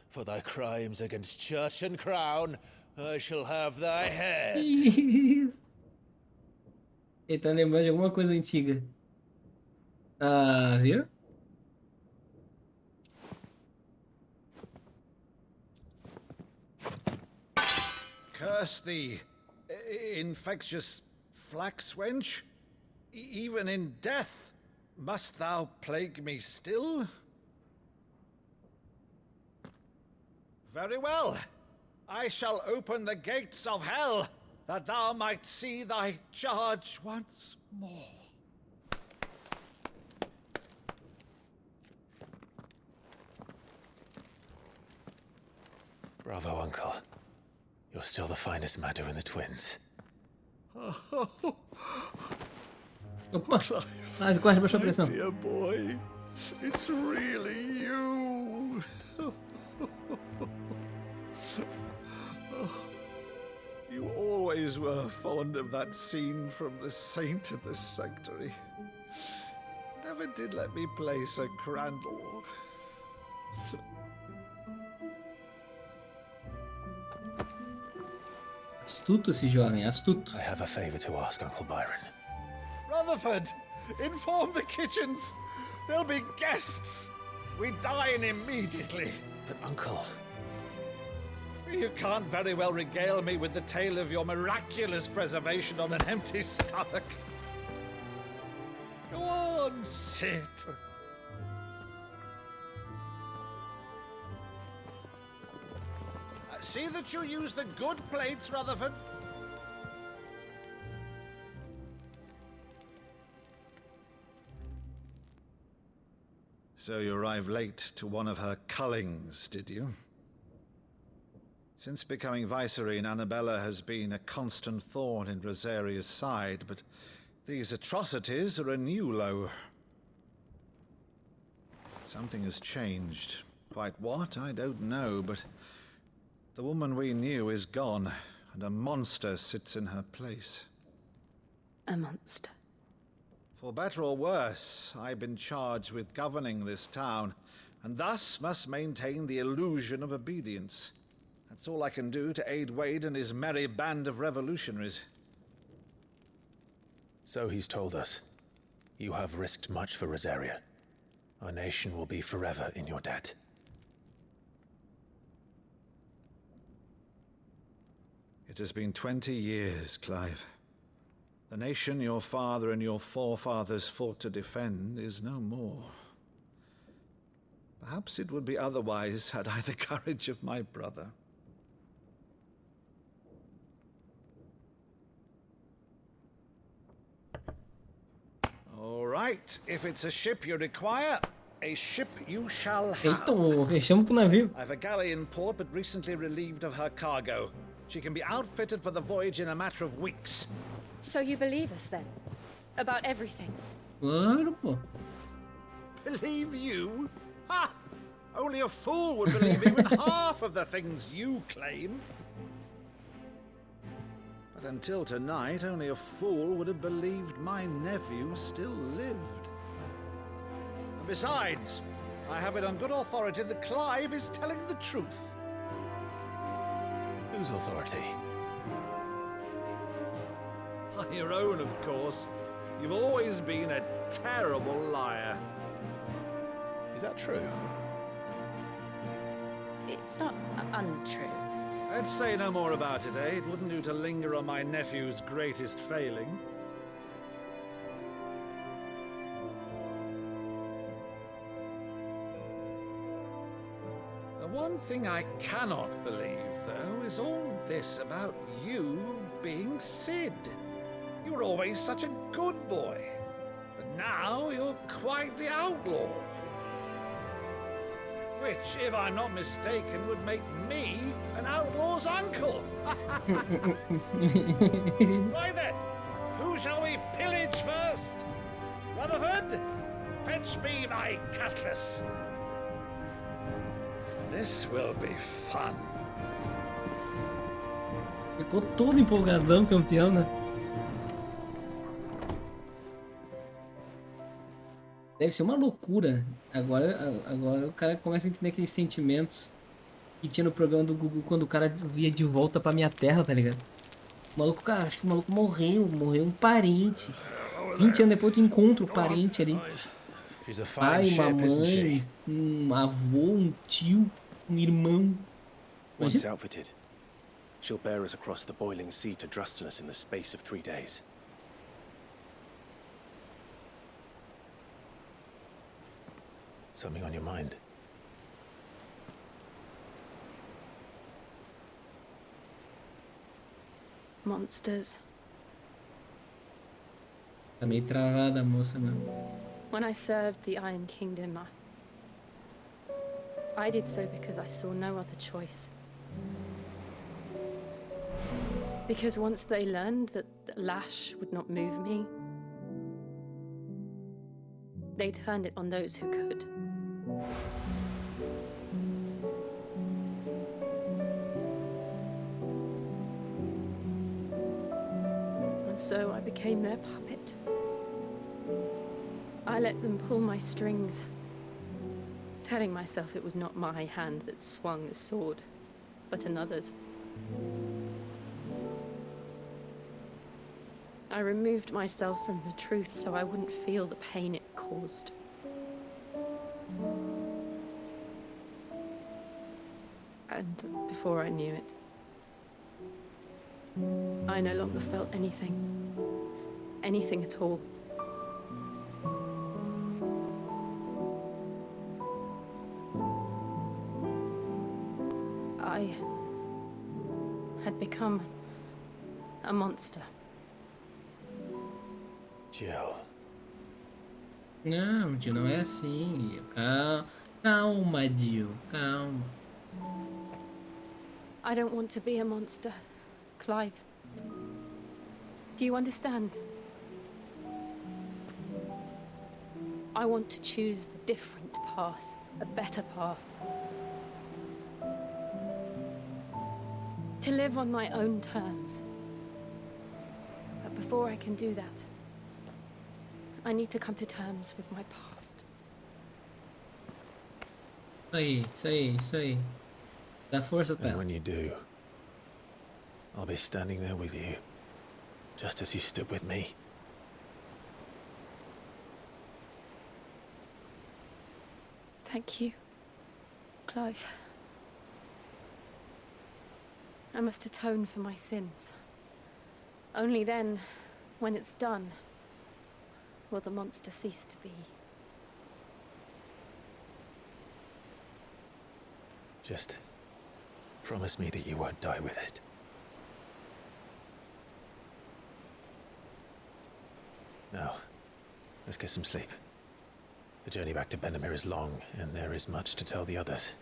for thy crimes against church and crown, I shall have thy head. Ele tá lembrando de alguma coisa antiga. Ah, viu? Curse thee, infectious flax wench. Even in death, Must thou plague me still? Very well. I shall open the gates of hell, that thou might see thy charge once more. Bravo, Uncle. You're still the finest Madhu in the twins. Opa, quase baixou a pressão. Dear boy, it's really you. You always were fond of that scene from The Saint in the Sanctuary. Never did let me play Sir Crandall. Astuto esse jovem, astuto. I have a favor to ask, Uncle Byron. Rutherford, inform the kitchens. There'll be guests. We dine immediately. But, Uncle... You can't very well regale me with the tale of your miraculous preservation on an empty stomach. Go on, sit. See that you use the good plates, Rutherford. So you arrived late to one of her cullings, did you? Since becoming Vicereine, Annabella has been a constant thorn in Rosaria's side, but these atrocities are a new low. Something has changed. Quite what, I don't know, but the woman we knew is gone, and a monster sits in her place. A monster. For better or worse, I've been charged with governing this town, and thus must maintain the illusion of obedience. That's all I can do to aid Wade and his merry band of revolutionaries. So he's told us. You have risked much for Rosaria. Our nation will be forever in your debt. It has been 20 years, Clive. The nation your father and your forefathers fought to defend is no more. Perhaps it would be otherwise had I the courage of my brother. All right, if it's a ship you require, a ship you shall have. Então, fechamos com o navio. I have a galley in port, but recently relieved of her cargo. She can be outfitted for the voyage in a matter of weeks. So you believe us then? About everything? Claro, pô. Believe you? Ha! Only a fool would believe even half of the things you claim. But until tonight, only a fool would have believed my nephew still lived. And besides, I have it on good authority that Clive is telling the truth. Whose authority? Your own, of course. You've always been a terrible liar. Is that true? It's not untrue. Let's say no more about it, eh? It wouldn't do to linger on my nephew's greatest failing. The one thing I cannot believe, though, is all this about you being Sid. You were always such a good boy, but now you're quite the outlaw. Which, if I'm not mistaken, would make me an outlaw's uncle. Why then, who shall we pillage first? Rutherford, fetch me my cutlass. This will be fun. Ficou todo empolgadão, campeão, né? Deve ser uma loucura. Agora o cara começa a entender aqueles sentimentos que tinha no programa do Gugu quando o cara via de volta pra minha terra, tá ligado? O maluco, cara, acho que o maluco morreu um parente. 20 anos depois tu encontra o parente ali. Pai, uma mãe, um avô, um tio, um irmão. Once outfitted, she'll bear us across the boiling sea to Drustinus in the space of 3 days. Something on your mind? Monsters. Tá meio travada a moça, né? When I served the Iron Kingdom, I did so because I saw no other choice. Because once they learned that the lash would not move me, they turned it on those who could. And so I became their puppet. I let them pull my strings, telling myself it was not my hand that swung the sword, but another's. I removed myself from the truth so I wouldn't feel the pain it caused. And before I knew it, I no longer felt anything. Anything at all. I had become a monster. Jill. Não, Jill, não é assim. Calma, Jill, calma. I don't want to be a monster, Clive. Do you understand? I want to choose a different path, a better path. To live on my own terms. But before I can do that, I need to come to terms with my past. Isso aí. Dá força pra And ela. when you do, I'll be standing there with you, just as you stood with me. Thank you, Clive. I must atone for my sins. Only then, when it's done, will the monster cease to be. Just promise me that you won't die with it. Now, let's get some sleep. The journey back to Benamir is long, and there is much to tell the others.